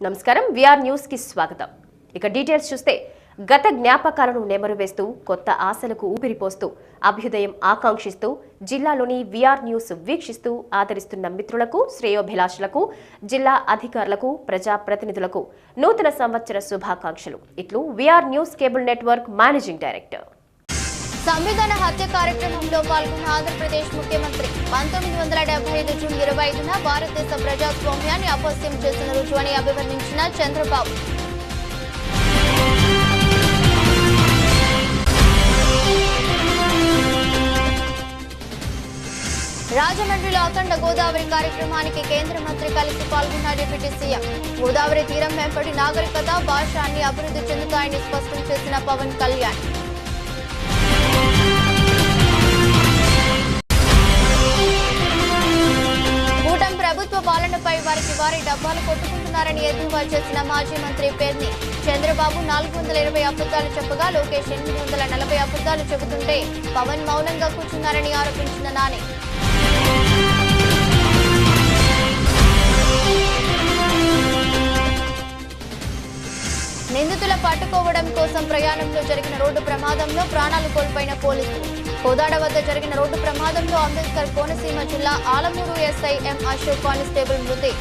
నమస్కారం VR news కి స్వాగతం. ఇక డీటెయిల్స్ చూస్తే గత జ్ఞాపకాలను నెమరువేస్తూ కొత్త ఆశలకు ఊపిరిపోస్తూ అభ్యుదయం ఆకాంక్షిస్తూ జిల్లాలోని విఆర్ న్యూస్ వీక్షిస్తూ ఆదరిస్తున్న మిత్రులకు, శ్రేయోభిలాషులకు, జిల్లా అధికారులకు, ప్రజా ప్రతినిధులకు నూతన సంవత్సర శుభాకాంక్షలు. ఇట్లు VR news cable network managing director. సంవిధాన హత్య కార్యక్రమంలో పాల్గొన్న ఆంధ్రప్రదేశ్ ముఖ్యమంత్రి 1975 జూన్ 25న భారతదేశ ప్రజాస్వామ్యాన్ని అపహాస్యం చేసిన రుజువు అని అభివర్ణించిన చంద్రబాబు. రాజమండ్రిలో అఖండ గోదావరి కార్యక్రమానికి కేంద్ర మంత్రి కలిసి పాల్గొన్న డిప్యూటీ సీఎం. గోదావరి తీరం వెంబడి నాగరికత, భాష అన్ని అభివృద్ధి చెందుతాయని స్పష్టం చేసిన పవన్ కళ్యాణ్. కూటమి ప్రభుత్వ పాలనపై వారి డబ్బాలు కొట్టుకుంటున్నారని ఎద్దేవా చేసిన మాజీ మంత్రి పేర్ని. చంద్రబాబు 420 అబద్ధాలు చెప్పగా లోకేష్ 840 అబద్ధాలు చెబుతుంటే పవన్ మౌనంగా కూర్చున్నారని ఆరోపించిన నాని. నిందితుల పట్టుకోవడం కోసం ప్రయాణంలో జరిగిన రోడ్డు ప్రమాదంలో ప్రాణాలు కోల్పోయిన పోలీసులు. కోదాడ వద్ద జరిగిన రోడ్డు ప్రమాదంలో అంబేద్కర్ కోనసీమ జిల్లా ఆలమూరు ఎస్ఐ ఎం అశోక్ కానిస్టేబుల్ మృతి.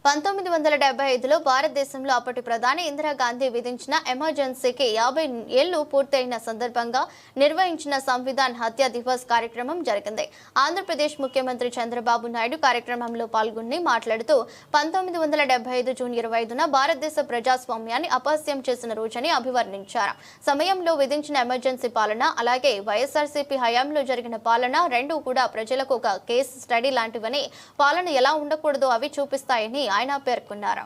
1975లో భారతదేశంలో అప్పటి ప్రధాని ఇందిరాగాంధీ విధించిన ఎమర్జెన్సీకి 50 ఏళ్లు పూర్తయిన సందర్భంగా నిర్వహించిన సంవిధాన్ హత్య దివస్ కార్యక్రమం జరిగింది. ఆంధ్రప్రదేశ్ ముఖ్యమంత్రి చంద్రబాబు నాయుడు కార్యక్రమంలో పాల్గొని మాట్లాడుతూ 1975 జూన్ 25న భారతదేశ ప్రజాస్వామ్యాన్ని అపహాస్యం చేసిన రోజని అభివర్ణించారు. సమయంలో విధించిన ఎమర్జెన్సీ పాలన, అలాగే వైఎస్ఆర్సీపీ హయాంలో జరిగిన పాలన రెండూ కూడా ప్రజలకు ఒక కేస్ స్టడీ లాంటివని, పాలన ఎలా ఉండకూడదో అవి చూపిస్తాయని ఆయన పేర్కొన్నారు.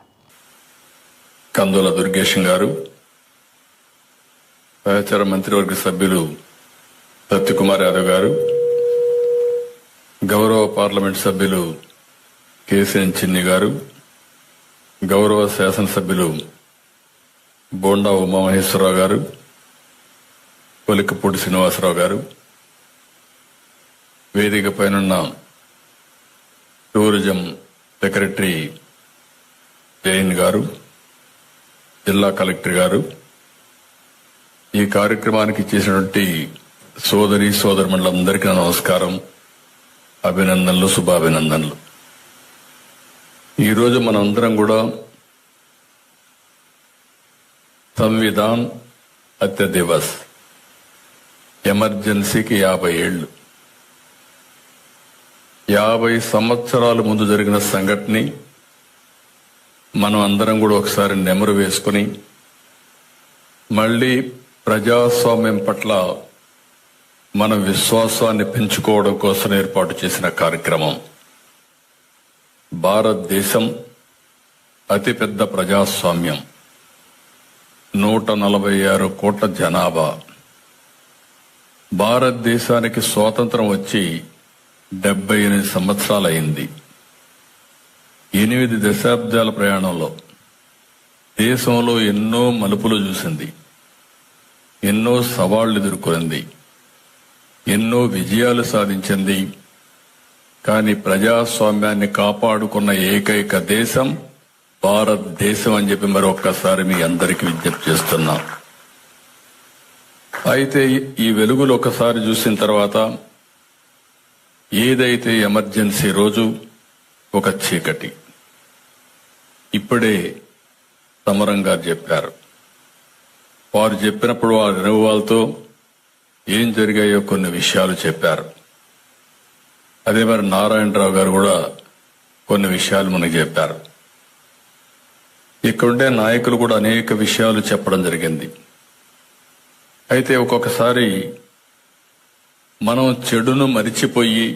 కందుల దుర్గేశం గారు, సహచర మంత్రివర్గ సభ్యులు సత్యకుమార్ యాదవ్ గారు, గౌరవ పార్లమెంట్ సభ్యులు కేసీఎన్ చిన్ని గారు, గౌరవ శాసనసభ్యులు బోండా ఉమామహేశ్వరరావు గారు, కొలికపూడి శ్రీనివాసరావు గారు, వేదిక పైనున్న టూరిజం సెక్రటరీ జైన్ గారు, జిల్లా కలెక్టర్ గారు, ఈ కార్యక్రమానికి చేసినటువంటి సోదరి సోదరులందరికీ నమస్కారం, అభినందనలు, శుభాభినందనలు. ఈరోజు మనందరం కూడా సంవిధాన్ హత్య దివస్, ఎమర్జెన్సీకి 50 ఏళ్లు, 50 సంవత్సరాల ముందు జరిగిన సంఘటన మనం అందరం కూడా ఒకసారి నెమరు వేసుకుని మళ్లీ ప్రజాస్వామ్యం పట్ల మన విశ్వాసాన్ని పెంచుకోవడం కోసం ఏర్పాటు చేసిన కార్యక్రమం. భారతదేశం అతిపెద్ద ప్రజాస్వామ్యం, 146 కోట్ల జనాభా. భారతదేశానికి స్వాతంత్రం వచ్చి 78 సంవత్సరాలైంది. 8 దశాబ్దాల ప్రయాణంలో దేశంలో ఎన్నో మలుపులు చూసింది, ఎన్నో సవాళ్లు ఎదుర్కొంది, ఎన్నో విజయాలు సాధించింది. కానీ ప్రజాస్వామ్యాన్ని కాపాడుకున్న ఏకైక దేశం భారతదేశం అని చెప్పి మరొక్కసారి మీ అందరికీ విజ్ఞప్తి చేస్తున్నాం. అయితే ఈ వెలుగులు ఒకసారి చూసిన తర్వాత ఏదైతే ఎమర్జెన్సీ రోజు ఒక చీకటి, ఇప్పుడే సమరం గారు చెప్పారు. వారు చెప్పినప్పుడు వారి అనుభవాలతో ఏం జరిగాయో కొన్ని విషయాలు చెప్పారు. అదే మరి నారాయణరావు గారు కూడా కొన్ని విషయాలు మనకు చెప్పారు. ఇక్కడుండే నాయకులు కూడా అనేక విషయాలు చెప్పడం జరిగింది. అయితే ఒక్కొక్కసారి మనం చెడును మరిచిపోయి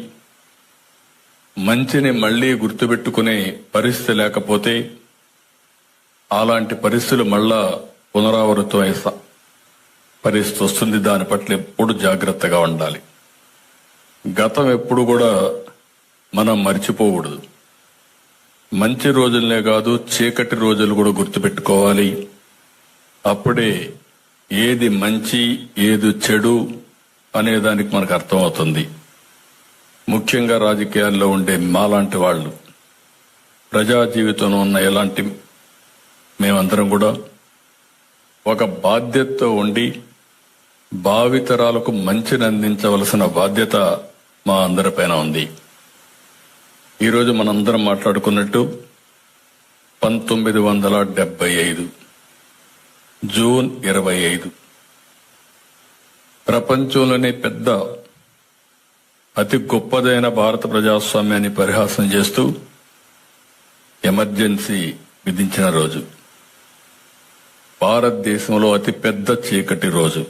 మంచిని మళ్లీ గుర్తుపెట్టుకునే పరిస్థితి లేకపోతే అలాంటి పరిస్థితులు మళ్ళా పునరావృతమయ్యే పరిస్థితి వస్తుంది. దాని పట్ల ఎప్పుడు జాగ్రత్తగా ఉండాలి. గతం ఎప్పుడు కూడా మనం మర్చిపోకూడదు. మంచి రోజులనే కాదు, చీకటి రోజులు కూడా గుర్తుపెట్టుకోవాలి. అప్పుడే ఏది మంచి ఏది చెడు అనేదానికి మనకు అర్థమవుతుంది. ముఖ్యంగా రాజకీయాల్లో ఉండే మాలాంటి వాళ్ళు ప్రజా జీవితంలో ఉన్న ఎలాంటి మేమందరం కూడా ఒక బాధ్యతతో ఉండి భావితరాలకు మంచిని అందించవలసిన బాధ్యత మా అందరిపైన ఉంది. ఈరోజు మనందరం మాట్లాడుకున్నట్టు 1975 జూన్ 25 ప్రపంచంలోనే పెద్ద అతి గొప్పదైన భారత ప్రజాస్వామ్యాన్ని పరిహాసం చేస్తూ ఎమర్జెన్సీ విధించిన రోజు. భారతదేశంలో అతి పెద్ద చీకటి రోజు.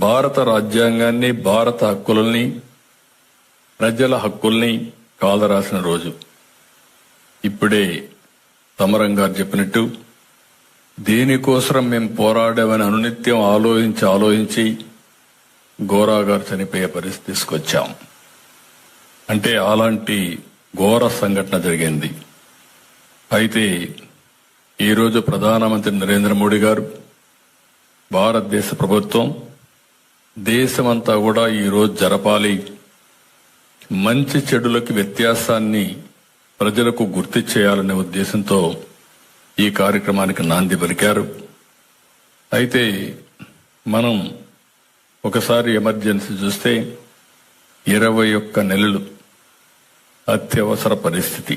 భారత రాజ్యాంగాన్ని, భారత హక్కుల్ని, ప్రజల హక్కుల్ని కాలరాసిన రోజు. ఇప్పుడే సమరం గారు చెప్పినట్టు దీనికోసం మేము పోరాడామని అనునిత్యం ఆలోచించి గోరా గారు చనిపోయే పరిస్థితి తీసుకొచ్చాం. అంటే అలాంటి ఘోర సంఘటన జరిగింది. అయితే ఈరోజు ప్రధానమంత్రి నరేంద్ర మోడీ గారు, భారతదేశ ప్రభుత్వం దేశమంతా కూడా ఈరోజు జరపాలి, మంచి చెడులకి వ్యత్యాసాన్ని ప్రజలకు గుర్తు చేయాలనే ఉద్దేశంతో ఈ కార్యక్రమానికి నాంది పలికారు. అయితే మనం ఒకసారి ఎమర్జెన్సీ చూస్తే 21 నెలలు అత్యవసర పరిస్థితి.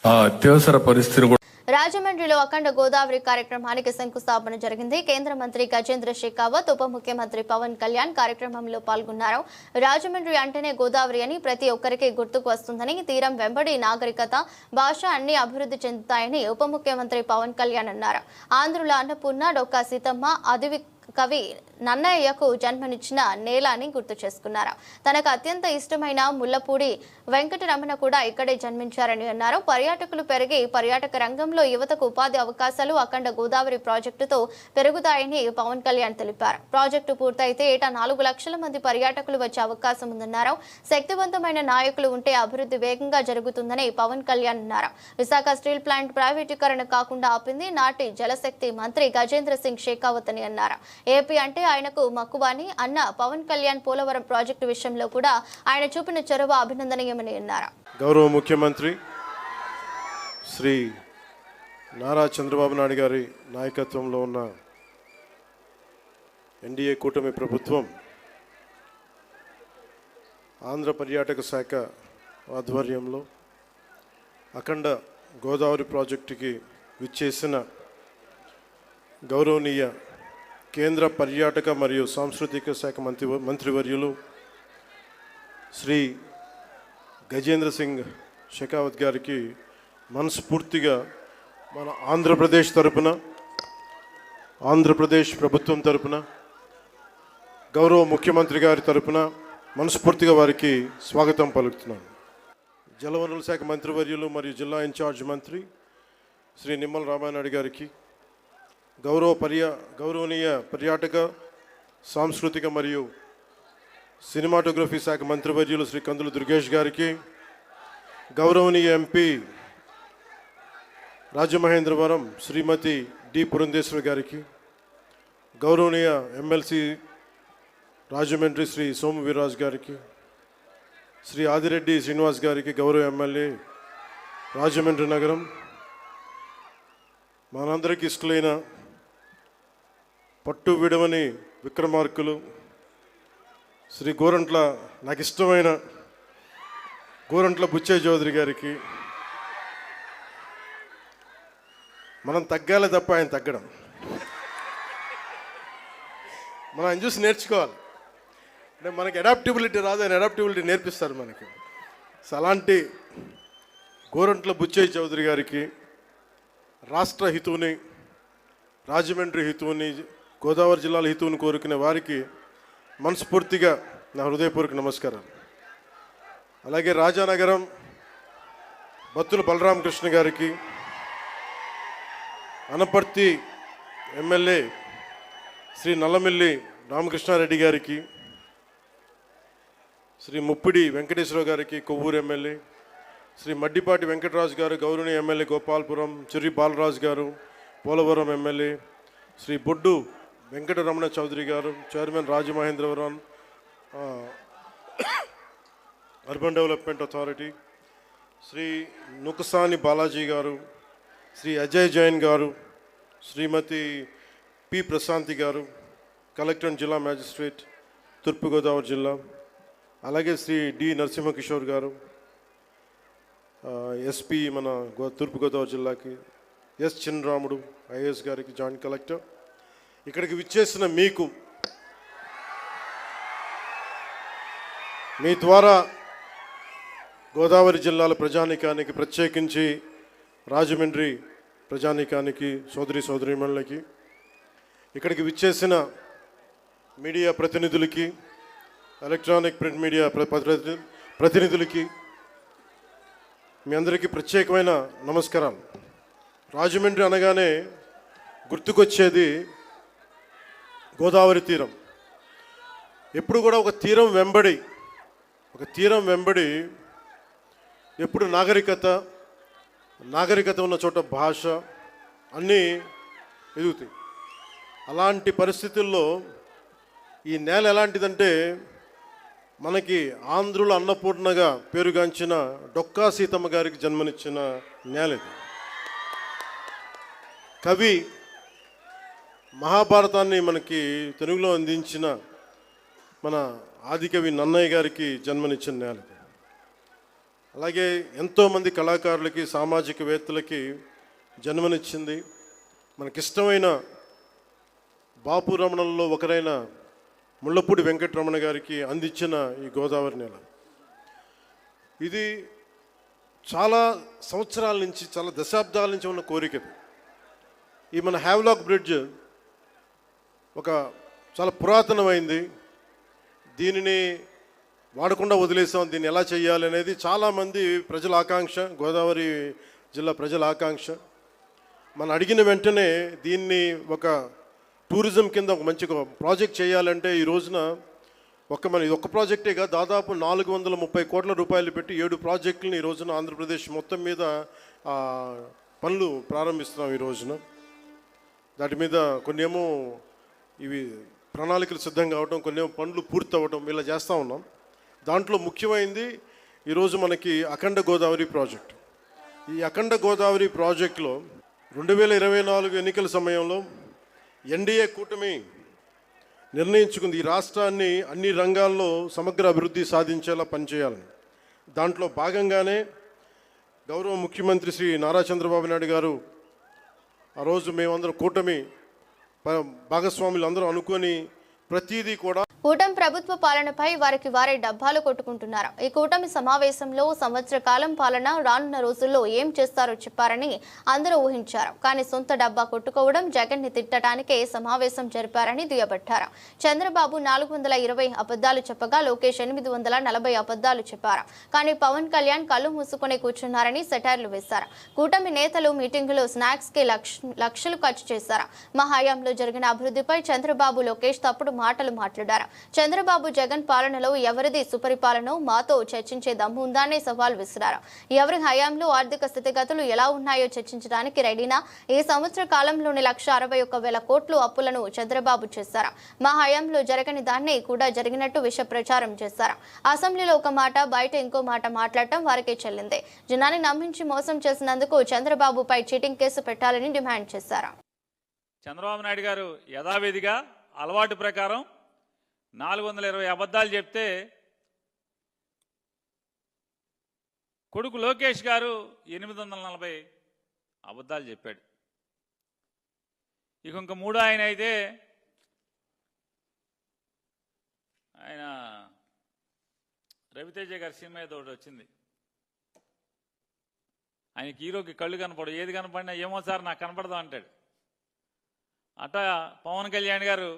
ఆ అత్యవసర పరిస్థితిని కూడా రాజమండ్రిలో అఖండ గోదావరి కార్యక్రమానికి శంకుస్థాపన జరిగింది. కేంద్ర మంత్రి గజేంద్ర షెకావత్, ఉప ముఖ్యమంత్రి పవన్ కళ్యాణ్ కార్యక్రమంలో పాల్గొన్నారు. రాజమండ్రి అంటేనే గోదావరి అని ప్రతి ఒక్కరికి గుర్తుకు వస్తుందని, తీరం వెంబడి నాగరికత, భాష అన్ని అభివృద్ధి చెందుతాయని ఉప ముఖ్యమంత్రి పవన్ కళ్యాణ్ అన్నారు. ఆంధ్రుల అన్నపూర్ణ డొక్కా సీతమ్మ అదివి కవి నన్నయ్యకు జన్మనిచ్చిన నేల అని గుర్తు చేసుకున్నారు. తనకు అత్యంత ఇష్టమైన ముల్లపూడి వెంకటరమణ కూడా ఇక్కడే జన్మించారని అన్నారు. పర్యాటకులు పెరిగి పర్యాటక రంగంలో యువతకు ఉపాధి అవకాశాలు అఖండ గోదావరి ప్రాజెక్టుతో పెరుగుతాయని పవన్ కళ్యాణ్ తెలిపారు. ప్రాజెక్టు పూర్తయితే ఏటా 4 లక్షల మంది పర్యాటకులు వచ్చే అవకాశం ఉందన్నారు. శక్తివంతమైన నాయకులు ఉంటే అభివృద్ధి వేగంగా జరుగుతుందని పవన్ కళ్యాణ్ అన్నారు. విశాఖ స్టీల్ ప్లాంట్ ప్రైవేటీకరణ కాకుండా ఆపింది నాటి జలశక్తి మంత్రి గజేంద్ర సింగ్ షెకావత్ అని అన్నారు. ఏపీ అంటే ఆయనకు మక్కువ అని అన్న పవన్ కళ్యాణ్ పోలవరం ప్రాజెక్టు విషయంలో కూడా ఆయన చూపిన చొరవ అభినందనీయమని అన్నారు. గౌరవ ముఖ్యమంత్రి శ్రీ నారా చంద్రబాబు నాయుడు గారి నాయకత్వంలో ఉన్న ఎన్డీఏ కూటమి ప్రభుత్వం ఆంధ్ర పర్యాటక శాఖ ఆధ్వర్యంలో అఖండ గోదావరి ప్రాజెక్టుకి విచ్చేసిన గౌరవనీయ కేంద్ర పర్యాటక మరియు సాంస్కృతిక శాఖ మంత్రివర్యులు శ్రీ గజేంద్ర సింగ్ షెకావత్ గారికి మనస్ఫూర్తిగా మన ఆంధ్రప్రదేశ్ ప్రభుత్వం తరపున, గౌరవ ముఖ్యమంత్రి గారి తరపున మనస్ఫూర్తిగా వారికి స్వాగతం పలుకుతున్నాను. జలవనరుల శాఖ మంత్రివర్యులు మరియు జిల్లా ఇన్ఛార్జ్ మంత్రి శ్రీ నిమ్మల రామానాయుడు గారికి, గౌరవనీయ పర్యాటక, సాంస్కృతిక మరియు సినిమాటోగ్రఫీ శాఖ మంత్రివర్యులు శ్రీ కందుల దుర్గేష్ గారికి, గౌరవనీయ ఎంపీ రాజమహేంద్రవరం శ్రీమతి డి పురంధేశ్వరి గారికి, గౌరవనీయ ఎమ్మెల్సీ రాజమండ్రి శ్రీ సోము వీర్రాజు గారికి, శ్రీ ఆదిరెడ్డి శ్రీనివాస్ గారికి, గౌరవ ఎమ్మెల్యే రాజమండ్రి నగరం, మనందరికీ ఇష్టలైన పట్టు విడవని విక్రమార్కులు శ్రీ గోరంట్ల, నాకు ఇష్టమైన గోరంట్ల బుచ్చయ్య చౌదరి గారికి, మనం తగ్గాలి తప్ప ఆయన తగ్గడం, మనం ఆయన చూసి నేర్చుకోవాలి. అంటే మనకి అడాప్టబిలిటీ రాదు, ఆయన అడాప్టబిలిటీ నేర్పిస్తారు మనకి. సో అలాంటి గోరంట్ల బుచ్చయ్య చౌదరి గారికి, రాష్ట్ర హితువుని, రాజమండ్రి హితువుని, గోదావరి జిల్లాల హితువుని కోరుకునే వారికి మనస్ఫూర్తిగా నా హృదయపూర్వక నమస్కారాలు. అలాగే రాజానగరం బత్తుల బలరామకృష్ణ గారికి, అనపర్తి ఎమ్మెల్యే శ్రీ నల్లమిల్లి రామకృష్ణారెడ్డి గారికి, శ్రీ ముప్పిడి వెంకటేశ్వరరావు గారికి, కొవ్వూరు ఎమ్మెల్యే శ్రీ మడ్డిపాటి వెంకటరాజు గారు, గౌరవనీయ MLA Gopalapuram Cherry Balaraju garu, Polavaram MLA Sri Boddu Venkataramana Chowdary garu, chairman Rajamahendravaram urban development authority, Sri Nukasani Balaji garu, Sri Ajay Jain garu, Srimathi P Prashanthi garu, collector and zilla magistrate Thurpu Godavari జిల్లా, అలాగే శ్రీ డి నరసింహకిషోర్ గారు, ఎస్పీ మన తూర్పుగోదావరి జిల్లాకి, ఎస్ చిన్నరాముడు ఐఏఎస్ గారికి జాయింట్ కలెక్టర్, ఇక్కడికి విచ్చేసిన మీకు, మీ ద్వారా గోదావరి జిల్లాల ప్రజానీకానికి, ప్రత్యేకించి రాజమండ్రి ప్రజానీకానికి, సోదరీమణులకి, ఇక్కడికి విచ్చేసిన మీడియా ప్రతినిధులకి, ఎలక్ట్రానిక్ ప్రింట్ మీడియా ప్రతినిధులకి మీ అందరికీ ప్రత్యేకమైన నమస్కారాలు. రాజమండ్రి అనగానే గుర్తుకొచ్చేది గోదావరి తీరం. ఎప్పుడు కూడా ఒక తీరం వెంబడి ఎప్పుడు నాగరికత ఉన్న చోట భాష అన్నీ ఎదుగుతాయి. అలాంటి పరిస్థితుల్లో ఈ నేల ఎలాంటిదంటే, మనకి ఆంధ్రుల అన్నపూర్ణగా పేరుగాంచిన డొక్కా సీతమ్మ గారికి జన్మనిచ్చిన నేల ఇది. కవి మహాభారతాన్ని మనకి తెలుగులో అందించిన మన ఆదికవి నన్నయ్య గారికి జన్మనిచ్చిన నేల ఇది. అలాగే ఎంతోమంది కళాకారులకి, సామాజికవేత్తలకి జన్మనిచ్చింది. మనకిష్టమైన బాపు రమణల్లో ఒకరైన ముళ్ళపూడి వెంకటరమణ గారికి అందించిన ఈ గోదావరి నేల ఇది చాలా సంవత్సరాల నుంచి, చాలా దశాబ్దాల నుంచి ఉన్న కోరిక. ఈ మన హ్యావ్లాక్ బ్రిడ్జ్ ఒక చాలా పురాతనమైంది. దీనిని వాడకుండా వదిలేసాం. దీన్ని ఎలా చేయాలి అనేది చాలామంది ప్రజల ఆకాంక్ష, గోదావరి జిల్లా ప్రజల ఆకాంక్ష. మనం అడిగిన వెంటనే దీన్ని ఒక టూరిజం కింద ఒక మంచి ప్రాజెక్ట్ చేయాలంటే ఈ రోజున ఇది ఒక్క ప్రాజెక్టేగా దాదాపు 430 కోట్ల రూపాయలు పెట్టి 7 ప్రాజెక్టులను ఈ రోజున ఆంధ్రప్రదేశ్ మొత్తం మీద పనులు ప్రారంభిస్తున్నాం. ఈ రోజున దాటి మీద కొన్నేమో ఇవి ప్రణాళికలు సిద్ధం కావడం, కొన్నేమో పనులు పూర్తి అవ్వడం, ఇలా చేస్తూ ఉన్నాం. దాంట్లో ముఖ్యమైనది ఈరోజు మనకి అఖండ గోదావరి ప్రాజెక్ట్. ఈ అఖండ గోదావరి ప్రాజెక్టులో 2024 ఎన్నికల సమయంలో ఎన్డీఏ కూటమి నిర్ణయించుకుంది ఈ రాష్ట్రాన్ని అన్ని రంగాల్లో సమగ్ర అభివృద్ధి సాధించేలా పనిచేయాలని. దాంట్లో భాగంగానే గౌరవ ముఖ్యమంత్రి శ్రీ నారా చంద్రబాబు నాయుడు గారు ఆ రోజు మేమందరం కూటమి భాగస్వాములు అందరూ అనుకొని ప్రతిదీ కూడా కూటమి ప్రభుత్వ పాలనపై వారికి వారే డబ్బాలు కొట్టుకుంటున్నారు. ఈ కూటమి సమావేశంలో సంవత్సర కాలం పాలన, రానున్న రోజుల్లో ఏం చేస్తారో చెప్పారని అందరూ ఊహించారు. కానీ సొంత డబ్బా కొట్టుకోవడం, జగన్ ని తిట్టడానికే సమావేశం జరిపారని దుయ్యబట్టారు. చంద్రబాబు 420 అబద్ధాలు చెప్పగా లోకేష్ 840 అబద్ధాలు చెప్పారు. కానీ పవన్ కళ్యాణ్ కళ్ళు మూసుకొని కూర్చున్నారని సెటైర్లు వేశారు. కూటమి నేతలు మీటింగులో స్నాక్స్ కి లక్షలు ఖర్చు చేశారు. మా హయాంలో జరిగిన అభివృద్ధిపై చంద్రబాబు, లోకేష్ తప్పుడు మాటలు మాట్లాడారు. చంద్రబాబు, జగన్ పాలనలో ఎవరిది సుపరిపాలనో మాతో చర్చించే దమ్ము ఉందానే సవాల్ విసిరారు. ఎవరి హయాంలో ఆర్థిక స్థితిగతులు ఎలా ఉన్నాయో చర్చించడానికి రెడీనా? ఈ సంవత్సర కాలంలోని 161,000 కోట్లు అప్పులను చంద్రబాబు చేశారు. మా హయాంలో జరగని దాన్ని కూడా జరిగినట్టు విష ప్రచారం చేశారు. అసెంబ్లీలో ఒక మాట, బయట ఇంకో మాట మాట్లాడటం వారికే చెల్లింది. జనాన్ని నమ్మించి మోసం చేసినందుకు చంద్రబాబుపై చీటింగ్ కేసు పెట్టాలని డిమాండ్ చేశారు. చంద్రబాబు నాయుడు గారు యథావిధిగా అలవాటు ప్రకారం 420 అబద్ధాలు చెప్తే కొడుకు లోకేష్ గారు 840 అబద్ధాలు చెప్పాడు. ఇంక మూడో ఆయన అయితే ఆయన రవితేజ గారి సినిమా ఏదో ఒకటి వచ్చింది. ఆయనకి హీరోకి కళ్ళు కనపడవు, ఏది కనపడినా ఏమో సార్ నాకు కనపడదు అంటాడు. అట్లా పవన్ కళ్యాణ్ గారు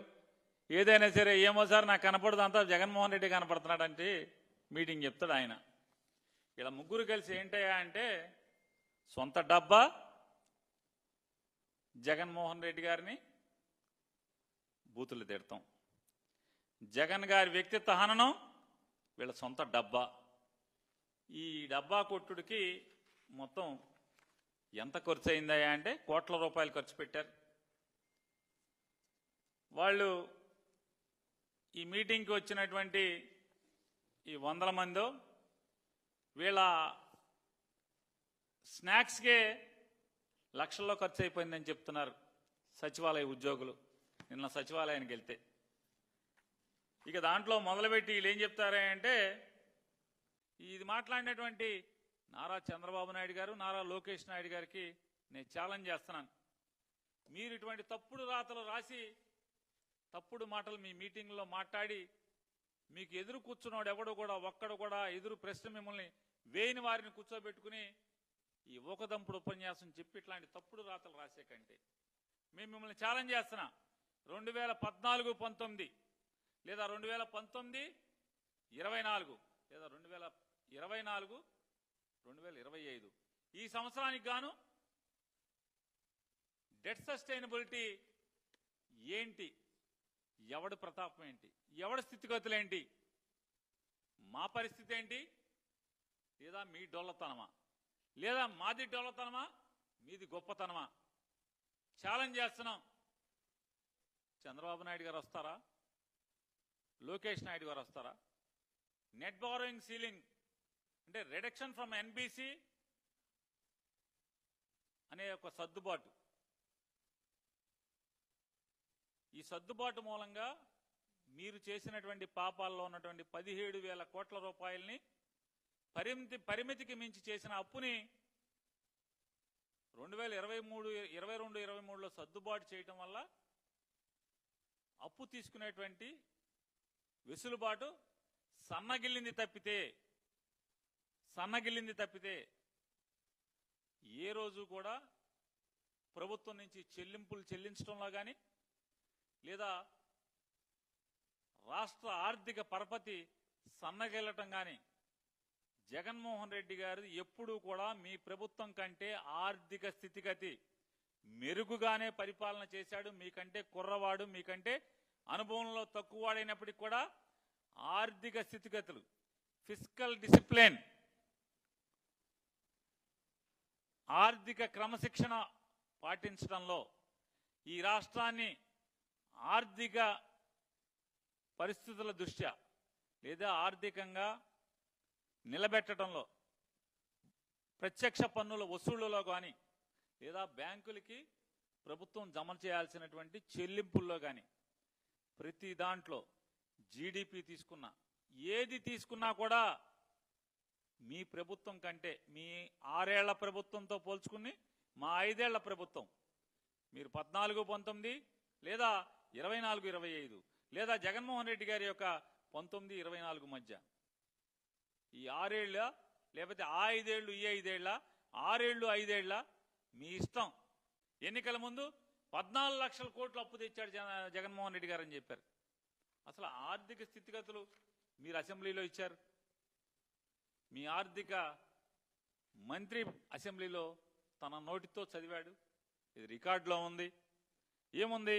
ఏదైనా సరే ఏమో సార్ నాకు కనపడదు, అంతా జగన్మోహన్ రెడ్డి కనపడుతున్నాడంటే మీటింగ్ చెప్తాడు ఆయన. ఇలా ముగ్గురు కలిసి ఏంటయ్యా అంటే సొంత డబ్బా, జగన్మోహన్ రెడ్డి గారిని బూతులు తిడతాం, జగన్ గారి వ్యక్తిత్వ హననం, వీళ్ళ సొంత డబ్బా. ఈ డబ్బా కొట్టుడికి మొత్తం ఎంత ఖర్చు అయిందయ్యా అంటే కోట్ల రూపాయలు ఖర్చు పెట్టారు. వాళ్ళు ఈ మీటింగ్కి వచ్చినటువంటి ఈ 100 మందో వీళ్ళ స్నాక్స్కే లక్షల్లో ఖర్చు అయిపోయిందని చెప్తున్నారు సచివాలయ ఉద్యోగులు. నిన్న సచివాలయానికి వెళ్తే ఇక దాంట్లో మొదలుపెట్టి వీళ్ళు ఏం చెప్తారంటే, ఇది మాట్లాడినటువంటి నారా చంద్రబాబు నాయుడు గారు, నారా లోకేష్ నాయుడు గారికి నేను ఛాలెంజ్ చేస్తున్నాను. మీరు ఇటువంటి తప్పుడు రాతలు రాసి తప్పుడు మాటలు మీ మీటింగ్లో మాట్లాడి మీకు ఎదురు కూర్చున్నాడు ఎవడు కూడా ఒక్కడు కూడా ఎదురు ప్రశ్న మిమ్మల్ని వేయని వారిని కూర్చోబెట్టుకుని ఈ ఊకదంపుడు ఉపన్యాసం చెప్పి ఇట్లాంటి తప్పుడు రాతలు రాసే కంటే మేము మిమ్మల్ని ఛాలెంజ్ చేస్తున్నా. 2014-19 లేదా 2019-24 లేదా 2024-2025 ఈ సంవత్సరానికి గాను డెట్ సస్టైనబిలిటీ ఏంటి, ఎవడి ప్రతాపం ఏంటి, ఎవడి స్థితిగతులేంటి, మా పరిస్థితి ఏంటి, లేదా మీ డొల్లతనమా, లేదా మాది డొల్లతనమా, మీది గొప్పతనమా ఛాలెంజ్ చేస్తున్నాం. చంద్రబాబు నాయుడు గారు వస్తారా, లోకేష్ నాయుడు గారు వస్తారా? నెట్ బారోయింగ్ సీలింగ్ అంటే రిడక్షన్ ఫ్రమ్ ఎన్బిసి అనే ఒక సర్దుబాటు, ఈ సర్దుబాటు మూలంగా మీరు చేసినటువంటి పాపాల్లో ఉన్నటువంటి 17,000 కోట్ల రూపాయలని పరిమితికి మించి చేసిన అప్పుని 2022-23లో సర్దుబాటు చేయటం వల్ల అప్పు తీసుకునేటువంటి వెసులుబాటు సన్నగిల్లింది తప్పితే ఏ రోజు కూడా ప్రభుత్వం నుంచి చెల్లింపులు చెల్లించడంలో కానీ లేదా రాష్ట్ర ఆర్థిక పరపతి సన్నగిల్లటం కానీ జగన్మోహన్ రెడ్డి గారు ఎప్పుడూ కూడా మీ ప్రభుత్వం కంటే ఆర్థిక స్థితిగతి మెరుగుగానే పరిపాలన చేశాడు. మీకంటే కుర్రవాడు, మీకంటే అనుభవంలో తక్కువవాడైనప్పటికీ కూడా ఆర్థిక స్థితిగతులు, ఫిస్కల్ డిసిప్లిన్, ఆర్థిక క్రమశిక్షణ పాటించడంలో ఈ రాష్ట్రాన్ని ఆర్థిక పరిస్థితుల దృష్ట్యా లేదా ఆర్థికంగా నిలబెట్టడంలో, ప్రత్యక్ష పన్నుల వసూళ్లలో కానీ లేదా బ్యాంకులకి ప్రభుత్వం జమ చేయాల్సినటువంటి చెల్లింపుల్లో కానీ ప్రతి దాంట్లో జీడిపి తీసుకున్నా ఏది తీసుకున్నా కూడా మీ ప్రభుత్వం కంటే, మీ 6 ఏళ్ల ప్రభుత్వంతో పోల్చుకుని మా 5 ఏళ్ల ప్రభుత్వం, మీరు 14-19 లేదా 24-25 లేదా జగన్మోహన్ రెడ్డి గారి యొక్క 19-24 మధ్య ఈ 6 ఏళ్ళ లేకపోతే ఆ 5 ఏళ్ళు ఈ 5 ఏళ్ళ 6 ఏళ్ళు 5 ఏళ్ళ మీ ఇష్టం. ఎన్నికల ముందు 14 లక్షల కోట్లు అప్పు తెచ్చాడు జగన్మోహన్ రెడ్డి గారు అని చెప్పారు. అసలు ఆర్థిక స్థితిగతులు మీరు అసెంబ్లీలో ఇచ్చారు. మీ ఆర్థిక మంత్రి అసెంబ్లీలో తన నోటితో చదివాడు, ఇది రికార్డులో ఉంది. ఏముంది?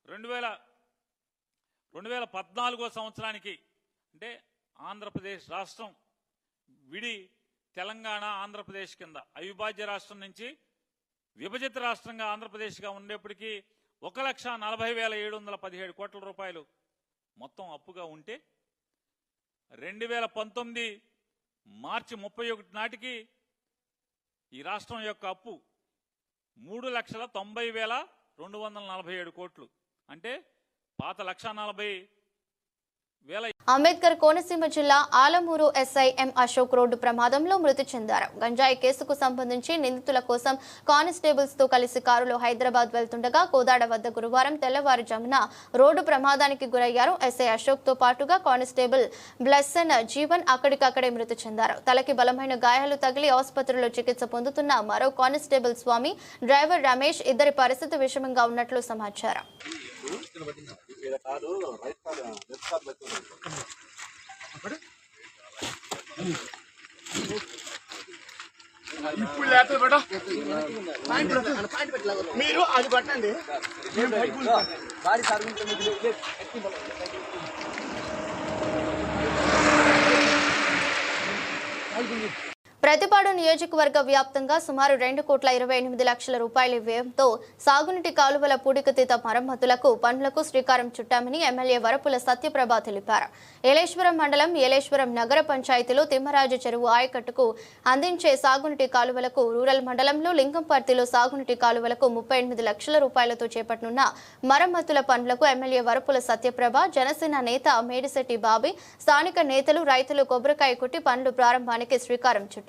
2014 సంవత్సరానికి అంటే ఆంధ్రప్రదేశ్ రాష్ట్రం విడి తెలంగాణ ఆంధ్రప్రదేశ్ కింద అవిభాజ్య రాష్ట్రం నుంచి విభజిత రాష్ట్రంగా ఆంధ్రప్రదేశ్గా ఉండేప్పటికీ 1,40,717 కోట్ల రూపాయలు మొత్తం అప్పుగా ఉంటే 2019 మార్చి 31 నాటికి ఈ రాష్ట్రం యొక్క అప్పు 3,90,247 కోట్లు. అంటే పాత 1,40,000. అంబేద్కర్ కోనసీమ జిల్లా ఆలమూరు ఎస్ఐ ఎం అశోక్ రోడ్డు ప్రమాదంలో మృతి చెందారు. గంజాయి కేసుకు సంబంధించి నిందితుల కోసం కానిస్టేబుల్స్ తో కలిసి కారులో హైదరాబాద్ వెళ్తుండగా కోదాడ వద్ద గురువారం తెల్లవారుజామున రోడ్డు ప్రమాదానికి గురయ్యారు. ఎస్ఐ అశోక్ తో పాటుగా కానిస్టేబుల్ బ్లెస్సన్ జీవన్ అక్కడికక్కడే మృతి చెందారు. తలకి బలమైన గాయాలు తగిలి ఆసుపత్రిలో చికిత్స పొందుతున్న మరో కానిస్టేబుల్ స్వామి, డ్రైవర్ రమేష్ ఇద్దరి పరిస్థితి విషమంగా ఉన్నట్లు సమాచారం. మీరు అది పట్టండి. ప్రతిపాడు నియోజకవర్గ వ్యాప్తంగా సుమారు 2,28,00,000 రూపాయల వ్యయంతో సాగునీటి కాలువల పూడికతీత మరమ్మతులకు పనులకు శ్రీకారం చుట్టామని ఎమ్మెల్యే వరపుల సత్యప్రభ తెలిపారు. ఏలేశ్వరం మండలం ఏలేశ్వరం నగర పంచాయతీలో తిమ్మరాజు చెరువు ఆయకట్టుకు అందించే సాగునీటి కాలువలకు, రూరల్ మండలంలో లింగంపర్తిలో సాగునీటి కాలువలకు 38 లక్షల రూపాయలతో చేపట్టనున్న మరమ్మతుల పనులకు ఎమ్మెల్యే వరపుల సత్యప్రభ, జనసేన నేత మేడిశెట్టి బాబీ, స్థానిక నేతలు, రైతులు కొబ్బరికాయ కొట్టి పనులు ప్రారంభానికి శ్రీకారం చుట్టారు.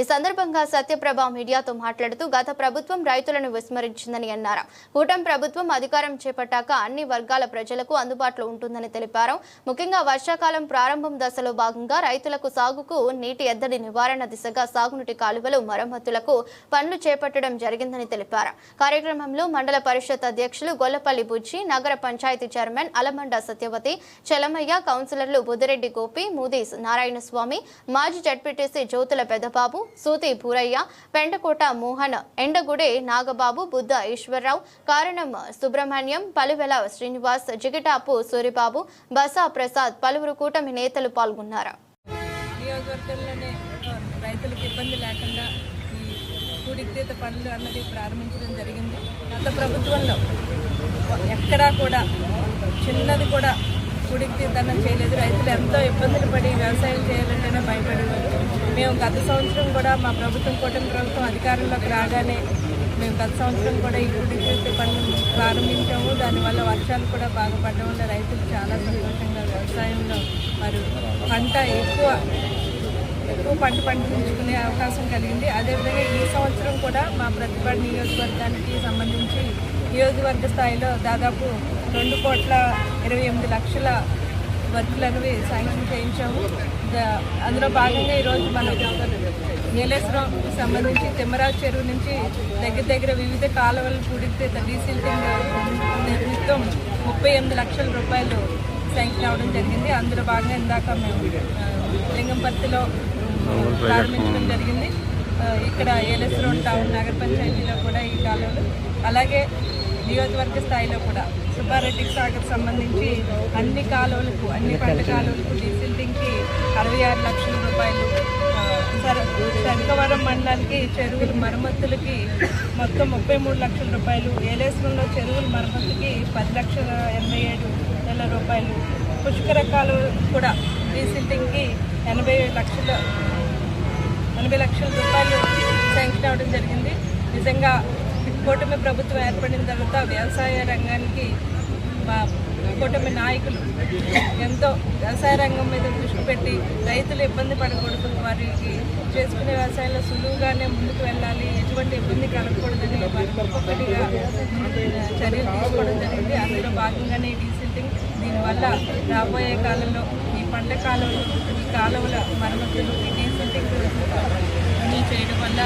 ఈ సందర్భంగా సత్యప్రభ మీడియాతో మాట్లాడుతూ గత ప్రభుత్వం రైతులను విస్మరించిందని అన్నారు. కూటమి ప్రభుత్వం అధికారం చేపట్టాక అన్ని వర్గాల ప్రజలకు అందుబాటులో ఉంటుందని తెలిపారు. ముఖ్యంగా వర్షాకాలం ప్రారంభం దశలో భాగంగా రైతులకు సాగుకు నీటి ఎద్దడి నివారణ దిశగా సాగునీటి కాలువలు మరమ్మతులకు పనులు చేపట్టడం జరిగిందని తెలిపారు. కార్యక్రమంలో మండల పరిషత్ అధ్యక్షులు గొల్లపల్లి బుజ్జి, నగర పంచాయతీ చైర్మన్ అలమండ సత్యవతి, చలమయ్య, కౌన్సిలర్లు బుద్దిరెడ్డి గోపి, మూదీస్ నారాయణస్వామి, మాజీ జడ్పీటీసీ జ్యోతుల పెదబాబు, సూతి భూరయ్య, పెంటకోట మోహన్, ఎండగుడే నాగబాబు, బుద్ధ ఈశ్వరరావు, కారణం సుబ్రహ్మణ్యం, పలువెల శ్రీనివాస్, జిగిటాపు సూరిబాబు, బసా ప్రసాద్, పలువురు కూటమి నేతలు పాల్గొన్నారు. నియోజకవర్గంలోనే రైతులకు ఇబ్బంది లేకుండా ఈ పూడికతీత పనులు అన్నది ప్రారంభించడం జరిగింది. గత ప్రభుత్వంలో ఎక్కడా కూడా చిన్నది కూడా పూడికతీత అన్నది చేయలేదు. రైతులు ఎంతో ఇబ్బందులు పడి వ్యవసాయం చేయాలంటేనే భయపడేవారు. మేము గత సంవత్సరం కూడా మా ప్రభుత్వం, కూటమి ప్రభుత్వం అధికారంలోకి రాగానే మేము గత సంవత్సరం కూడా ఈ పూడికతీత పనులు ప్రారంభించాము. దానివల్ల వర్షాలు కూడా బాగా పడడం వల్ల రైతులు చాలా సంతోషంగా వ్యవసాయంలో మరి పంట ఎక్కువ పండించుకునే అవకాశం కలిగింది. అదేవిధంగా ఈ సంవత్సరం కూడా మా ప్రతిపాడు నియోజకవర్గానికి సంబంధించి నియోజకవర్గ స్థాయిలో దాదాపు 2,28,00,000 వర్కులను శాంక్షన్ చేయించాము. అందులో భాగంగా ఈరోజు మనం ఏలేశ్వరం సంబంధించి తిమ్మరాజు చెరువు నుంచి దగ్గర వివిధ కాలువలు పూడికతీత డీసిల్టింగ్ నిమిత్తం 38 లక్షల రూపాయలు శాంక్షన్ అవ్వడం జరిగింది. అందులో భాగంగా ఇందాక మేము లింగంపర్తిలో ప్రారంభించడం జరిగింది. ఇక్కడ ఏలేశ్వరం టౌన్ నగర పంచాయతీలో కూడా ఈ కాలువలు, అలాగే నియోజకవర్గ స్థాయిలో కూడా సుబ్బారెడ్డి సాగర్ సంబంధించి అన్ని కాలువలకు, అన్ని పంట కాలువలకు డీసిల్టింగ్కి 66 లక్షల రూపాయలు, శంఖవరం మండలానికి చెరువుల మరమ్మతులకి మొత్తం 33 లక్షల రూపాయలు, ఏలేశ్వరంలో చెరువుల మరమ్మతుకి 10,87,000 రూపాయలు, పుష్కర కాలువ కూడా డీసిల్టింగ్కి 80 లక్షల రూపాయలు శాంక్షన్ అవ్వడం జరిగింది. నిజంగా కూటమి ప్రభుత్వం ఏర్పడిన తర్వాత వ్యవసాయ రంగానికి మా కూటమి నాయకులు ఎంతో వ్యవసాయ రంగం మీద దృష్టి పెట్టి రైతులు ఇబ్బంది పడకూడదు, వారికి చేసుకునే వ్యవసాయంలో సులువుగానే ముందుకు వెళ్ళాలి, ఎటువంటి ఇబ్బంది కలగకూడదని వారికి ఒక్కొక్కటిగా చర్యలు తీసుకోవడం జరిగింది. అందులో భాగంగానే డీసిల్టింగ్. దీనివల్ల రాబోయే కాలంలో ఈ పంట కాలంలో ఈ కాలువల మరమ్మతులు, ఈ డీసిల్టింగ్ అన్నీ చేయడం వల్ల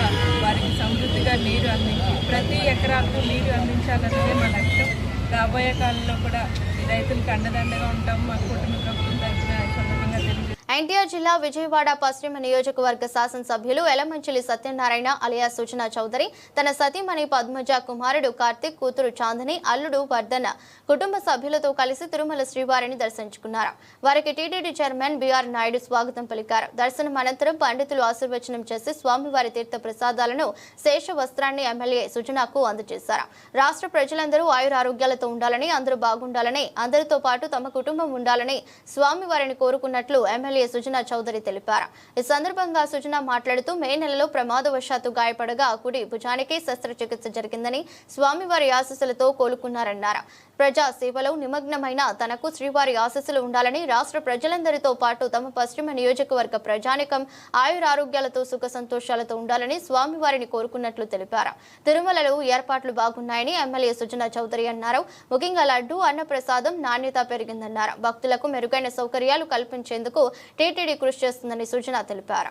వారికి సమృద్ధిగా నీరు అందించి ప్రతి ఎకరాకు నీరు అందించాలన్నదే మా లక్ష్యం. రాబోయే కాలంలో కూడా ఈ రైతులకు అండదండగా ఉంటాం. మా కూటమి ప్రభుత్వం తరఫున సందర్భంగా తెలియజేస్తాం. ఎన్టీఆర్ జిల్లా విజయవాడ పశ్చిమ నియోజకవర్గ శాసనసభ్యులు ఎలమంచిలి సత్యనారాయణ అలియా సూచన చౌదరి తన సతీమణి పద్మజ, కుమారుడు కార్తిక్, కూతురు చాందని, అల్లుడు వర్ధన్ కుటుంబ సభ్యులతో కలిసి తిరుమల శ్రీవారిని దర్శించుకున్నారు. వారికి టీటీడీ చైర్మన్ బిఆర్ నాయుడు స్వాగతం పలికారు. దర్శనం అనంతరం పండితులు ఆశీర్వచనం చేసి స్వామివారి తీర్థ ప్రసాదాలను, శేష వస్త్రాన్ని ఎమ్మెల్యే సుజనాకు అందజేశారు. రాష్ట్ర ప్రజలందరూ ఆయురారోగ్యాలతో ఉండాలని, అందరూ బాగుండాలని, అందరితో పాటు తమ కుటుంబం ఉండాలని స్వామివారిని కోరుకున్నట్లు ఎమ్మెల్యే సుజనా చౌదరి తెలిపారు. ఈ సందర్భంగా సుజనా మాట్లాడుతూ మే నెలలో ప్రమాదవశాత్తు గాయపడగా కుడి భుజానికి శస్త్రచికిత్స జరిగిందని, స్వామివారి ఆశీస్సులతో కోలుకున్నారన్నారు. ప్రజా సేవలో నిమగ్నమైన తనకు శ్రీవారి ఆశీస్సులు ఉండాలని, రాష్ట్ర ప్రజలందరితో పాటు తమ పశ్చిమ నియోజకవర్గ ప్రజానికం ఆయురారోగ్యాలతో సుఖ సంతోషాలతో ఉండాలని స్వామివారిని కోరుకున్నట్లు తెలిపారు. తిరుమలలో ఏర్పాట్లు బాగున్నాయని ఎమ్మెల్యే సుజనా చౌదరి అన్నారు. ముఖ్యంగా లడ్డు, అన్నప్రసాదం నాణ్యత పెరిగిందన్నారు. భక్తులకు మెరుగైన సౌకర్యాలు కల్పించేందుకు టీటీడీ కృషి చేస్తుందని సుజనా తెలిపారు.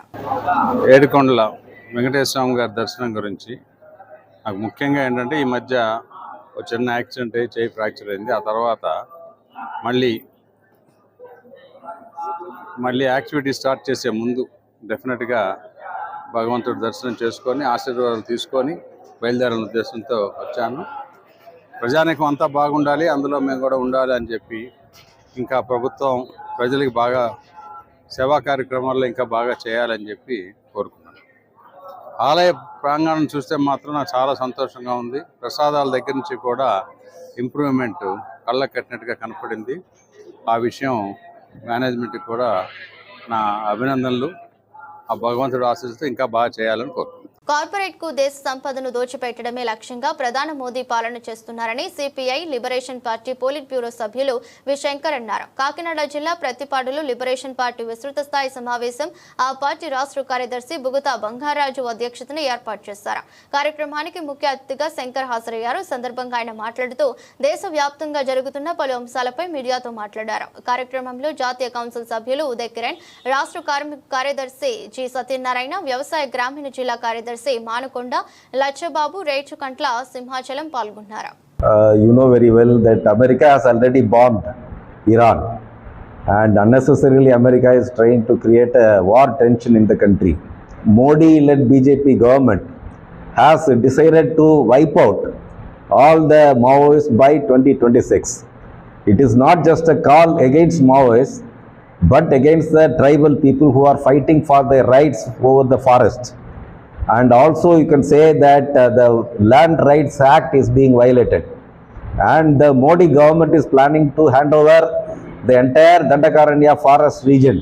ఏడుకొండల వెంకటేశ్వర స్వామి గారి దర్శనం గురించి నాకు ముఖ్యంగా ఏంటంటే, ఈ మధ్య ఒక చిన్న యాక్సిడెంట్ అయ్యి చేయి ఫ్రాక్చర్ అయింది. ఆ తర్వాత మళ్ళీ యాక్టివిటీ స్టార్ట్ చేసే ముందు డెఫినెట్గా భగవంతుడి దర్శనం చేసుకొని ఆశీర్వాదాలు తీసుకొని బయలుదేరాలనే ఉద్దేశంతో వచ్చాను. ప్రజానికం అంతా బాగుండాలి, అందులో మేము కూడా ఉండాలి అని చెప్పి, ఇంకా ప్రభుత్వం ప్రజలకి బాగా సేవా కార్యక్రమాల్లో ఇంకా బాగా చేయాలని చెప్పి కోరుకున్నాను. ఆలయ ప్రాంగణం చూస్తే మాత్రం నాకు చాలా సంతోషంగా ఉంది. ప్రసాదాల దగ్గర నుంచి కూడా ఇంప్రూవ్మెంట్ కళ్ళకు కట్టినట్టుగా కనపడింది. ఆ విషయం మేనేజ్మెంట్కి కూడా నా అభినందనలు. ఆ భగవంతుడు ఆశీస్సుతో ఇంకా బాగా చేయాలని కోరుకుంటున్నాను. కార్పొరేట్ కు దేశ సంపదను దోచిపెట్టడమే లక్ష్యంగా ప్రధాని మోదీ పాలన చేస్తున్నారని CPI liberation party polit bureau సభ్యులు వి శంకర్ అన్నారు. కాకినాడ జిల్లా ప్రతిపాడులో లిబరేషన్ పార్టీ విస్తృత స్థాయి సమావేశం ఆ పార్టీ రాష్ట్ర కార్యదర్శి బుగుతా బంగారాజు అధ్యక్షతన ఏర్పాటు చేశారు. కార్యక్రమానికి ముఖ్య అతిథిగా శంకర్ హాజరయ్యారు. సందర్భంగా ఆయన మాట్లాడుతూ దేశవ్యాప్తంగా జరుగుతున్న పలు అంశాలపై మీడియాతో మాట్లాడారు. కార్యక్రమంలో జాతీయ కౌన్సిల్ సభ్యులు ఉదయ్ కిరణ్, రాష్ట్ర కార్యదర్శి జి సత్యనారాయణ, వ్యవసాయ గ్రామీణ జిల్లా కార్యదర్శి మానకొండ లచ్చబాబు, రేచుకంట్ల సింహాచలం పాల్గొన్నారు. You know very well that America has already bombed Iran, and unnecessarily America is trying to create a war tension in the country. Modi-led BJP government has decided to wipe out all the Maoists by 2026. It is not just a call against Maoists, but against the tribal people who are fighting for their rights over the forest. And also you can say that the Land Rights Act is being violated, and the Modi government is planning to hand over the entire Dandakaranya forest region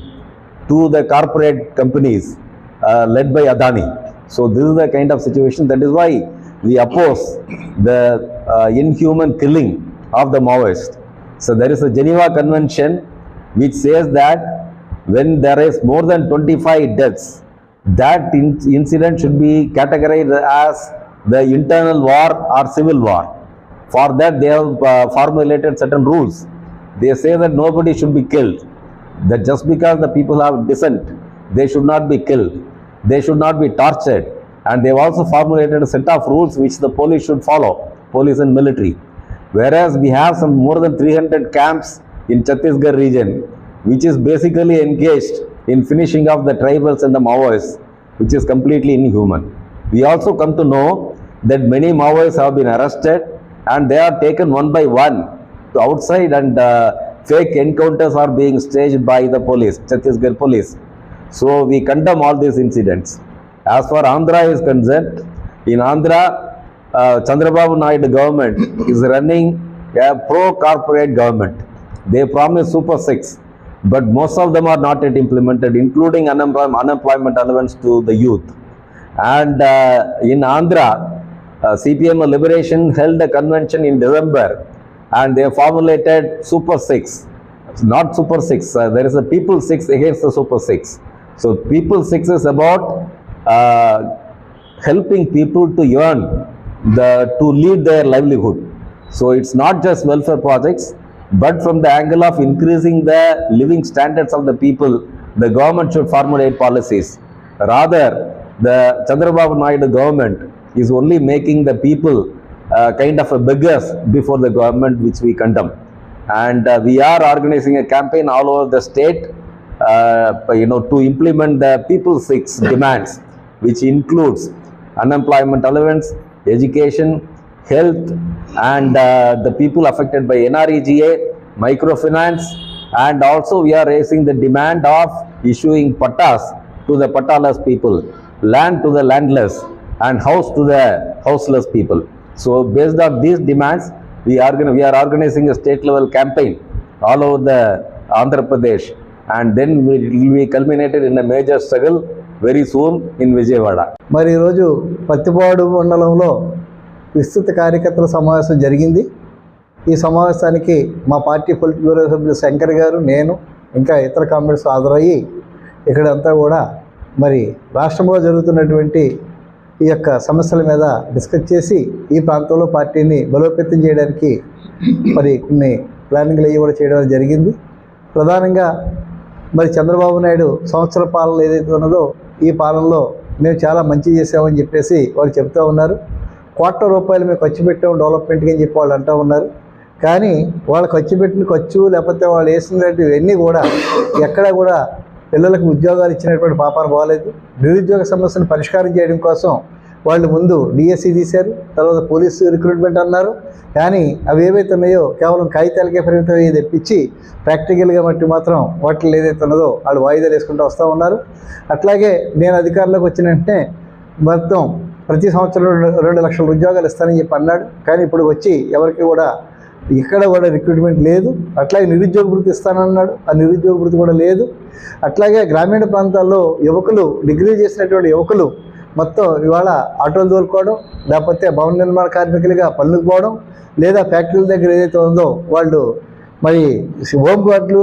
to the corporate companies led by Adani. So this is the kind of situation. That is why we oppose the inhuman killing of the Maoists. So there is a Geneva Convention which says that when there is more than 25 deaths, that incident should be categorized as the internal war or civil war. For that they have formulated certain rules. They say that nobody should be killed, that just because the people have dissent, they should not be killed, they should not be tortured, and they have also formulated a set of rules which the police should follow, police and military. Whereas we have some more than 300 camps in Chhattisgarh region which is basically engaged in finishing off the tribals and the Maoists, which is completely inhuman. We also come to know that many Maoists have been arrested and they are taken one by one to outside, and fake encounters are being staged by the police, Chhattisgarh police. So we condemn all these incidents. As far Andhra is concerned, in Andhra, Chandrababu Naidu government is running a pro-corporate government. They promise Super 6. But most of them are not yet implemented, including unemployment allowance to the youth. And in Andhra, CPM Liberation held a convention in December, and they formulated Super 6. It's not Super 6, there is a People 6 against the Super 6. So People 6 is about helping people to earn, to lead their livelihood. So it's not just welfare projects, but from the angle of increasing the living standards of the people, the government should formulate policies. Rather, the Chandrababu Naidu government is only making the people kind of a beggars before the government, which we condemn. And we are organizing a campaign all over the state, to implement the People 6 demands, which includes unemployment allowance, education, health, and the people affected by NREGA, microfinance, and also we are raising the demand of issuing pattas to the pattaless people, land to the landless, and house to the houseless people. So based on these demands, we are organizing a state level campaign all over the Andhra Pradesh, and then it will be culminated in a major struggle very soon in Vijayawada. మరి ఈరోజు పత్తిపాడు మండలంలో విస్తృత కార్యకర్తల సమావేశం జరిగింది. ఈ సమావేశానికి మా పార్టీ పొలిట్ బ్యూరో సభ్యులు శంకర్ గారు, నేను, ఇంకా ఇతర కామ్రేడ్స్ హాజరయ్యి ఇక్కడంతా కూడా మరి రాష్ట్రంలో జరుగుతున్నటువంటి ఈ యొక్క సమస్యల మీద డిస్కస్ చేసి ఈ ప్రాంతంలో పార్టీని బలోపేతం చేయడానికి మరి కొన్ని ప్లానింగ్లు అయ్యి కూడా చేయడం జరిగింది. ప్రధానంగా మరి చంద్రబాబు నాయుడు సంవత్సర పాలన ఏదైతే ఉన్నదో ఈ పాలనలో మేము చాలా మంచి చేసామని చెప్పేసి వాళ్ళు చెప్తూ ఉన్నారు. ₹1,00,00,000 మేము ఖర్చు పెట్టాము డెవలప్మెంట్కి అని చెప్పి వాళ్ళు అంటూ ఉన్నారు. కానీ వాళ్ళు ఖర్చు పెట్టిన ఖర్చు లేకపోతే వాళ్ళు వేసినటువంటి ఇవన్నీ కూడా ఎక్కడా కూడా పిల్లలకు ఉద్యోగాలు ఇచ్చినటువంటి పాపాన పోలేదు. నిరుద్యోగ సమస్యను పరిష్కారం చేయడం కోసం వాళ్ళు ముందు డిఎస్సి తీశారు, తర్వాత పోలీసు రిక్రూట్మెంట్ అన్నారు. కానీ అవి ఏవైతే ఉన్నాయో కేవలం కాగితాలకే పరిమితం అయ్యి తెప్పించి ప్రాక్టికల్గా మట్టి మాత్రం వాటిలో ఏదైతే ఉన్నదో వాళ్ళు వాయిదాలు వేసుకుంటూ వస్తూ ఉన్నారు. అట్లాగే నేను అధికారంలోకి వచ్చిన వెంటనే మొత్తం ప్రతి సంవత్సరం 2 లక్షల ఉద్యోగాలు ఇస్తానని చెప్పి అన్నాడు. కానీ ఇప్పుడు వచ్చి ఎవరికి కూడా ఇక్కడ కూడా రిక్రూట్మెంట్ లేదు. అట్లాగే నిరుద్యోగ భృతి ఇస్తానన్నాడు, ఆ నిరుద్యోగ భృతి కూడా లేదు. అట్లాగే గ్రామీణ ప్రాంతాల్లో యువకులు, డిగ్రీ చేసినటువంటి యువకులు మొత్తం ఇవాళ ఆటోలు తోలుకోవడం, లేకపోతే భవన నిర్మాణ కార్మికులుగా పనులకు పోవడం, లేదా ఫ్యాక్టరీల దగ్గర ఏదైతే ఉందో వాళ్ళు మరి హోమ్ గార్డులు,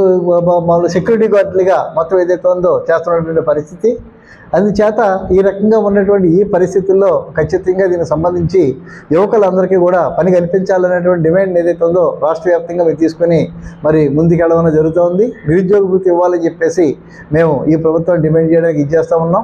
మామూలు సెక్యూరిటీ గార్డులుగా మొత్తం ఏదైతే ఉందో చేస్తున్నటువంటి పరిస్థితి. అందుచేత ఈ రకంగా ఉన్నటువంటి ఈ పరిస్థితుల్లో ఖచ్చితంగా దీనికి సంబంధించి యువకులందరికీ కూడా పని కల్పించాలనేటువంటి డిమాండ్ ఏదైతే ఉందో రాష్ట్ర వ్యాప్తంగా మేము తీసుకొని మరి ముందుకెళ్ళడం జరుగుతోంది. నిరుద్యోగ భృతి ఇవ్వాలని చెప్పేసి మేము ఈ ప్రభుత్వం డిమాండ్ చేయడానికి ఇచ్చేస్తూ ఉన్నాం.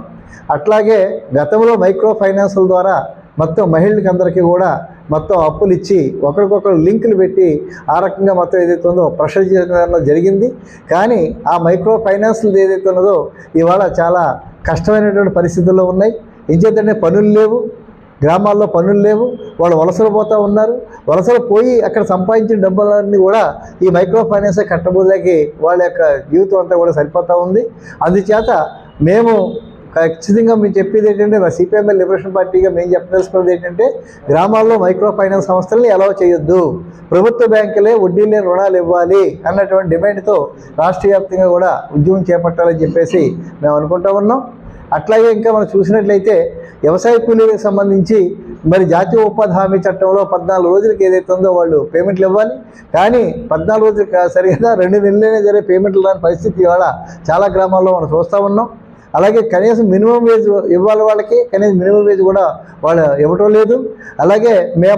అట్లాగే గతంలో మైక్రో ఫైనాన్సుల ద్వారా మొత్తం మహిళలకి అందరికీ కూడా మొత్తం అప్పులు ఇచ్చి ఒకరికొకరు లింకులు పెట్టి ఆ రకంగా మొత్తం ఏదైతే ఉందో ప్రెషర్ చేయడం జరిగింది. కానీ ఆ మైక్రో ఫైనాన్స్లు ఏదైతే ఉన్నదో ఇవాళ చాలా కష్టమైనటువంటి పరిస్థితుల్లో ఉన్నాయి. ఏం చేద్దంటే పనులు లేవు, గ్రామాల్లో పనులు లేవు, వాళ్ళు వలసలు పోతూ ఉన్నారు. వలసలు పోయి అక్కడ సంపాదించిన డబ్బులన్నీ కూడా ఈ మైక్రో ఫైనాన్స్ కట్టబోలేకి వాళ్ళ యొక్క జీవితం అంతా కూడా సరిపోతూ ఉంది. అందుచేత మేము ఖచ్చితంగా మేము చెప్పేది ఏంటంటే సిపిఎంఎల్ లిబరేషన్ పార్టీగా మేము చెప్పదలుచుకున్నది ఏంటంటే గ్రామాల్లో మైక్రో ఫైనాన్స్ సంస్థలని అలౌ చేయొద్దు, ప్రభుత్వ బ్యాంకులే వడ్డీ లేని రుణాలు ఇవ్వాలి అన్నటువంటి డిమాండ్తో రాష్ట్ర వ్యాప్తంగా కూడా ఉద్యమం చేపట్టాలని చెప్పేసి మేము అనుకుంటూ ఉన్నాం. అట్లాగే ఇంకా మనం చూసినట్లయితే వ్యవసాయ కూలీలకు సంబంధించి మరి జాతీయ ఉపాధి హామీ చట్టంలో 14 రోజులకి ఏదైతే ఉందో వాళ్ళు పేమెంట్లు ఇవ్వాలి. కానీ 14 రోజులు సరిగ్గా 2 నెలలైనా సరే పేమెంట్లు రాని పరిస్థితి ఇవాళ చాలా గ్రామాల్లో మనం చూస్తూ ఉన్నాం. అలాగే కనీసం మినిమం వేజ్ ఇవ్వాలి వాళ్ళకి, కనీసం మినిమం వేజ్ కూడా వాళ్ళు ఇవ్వటం లేదు. అలాగే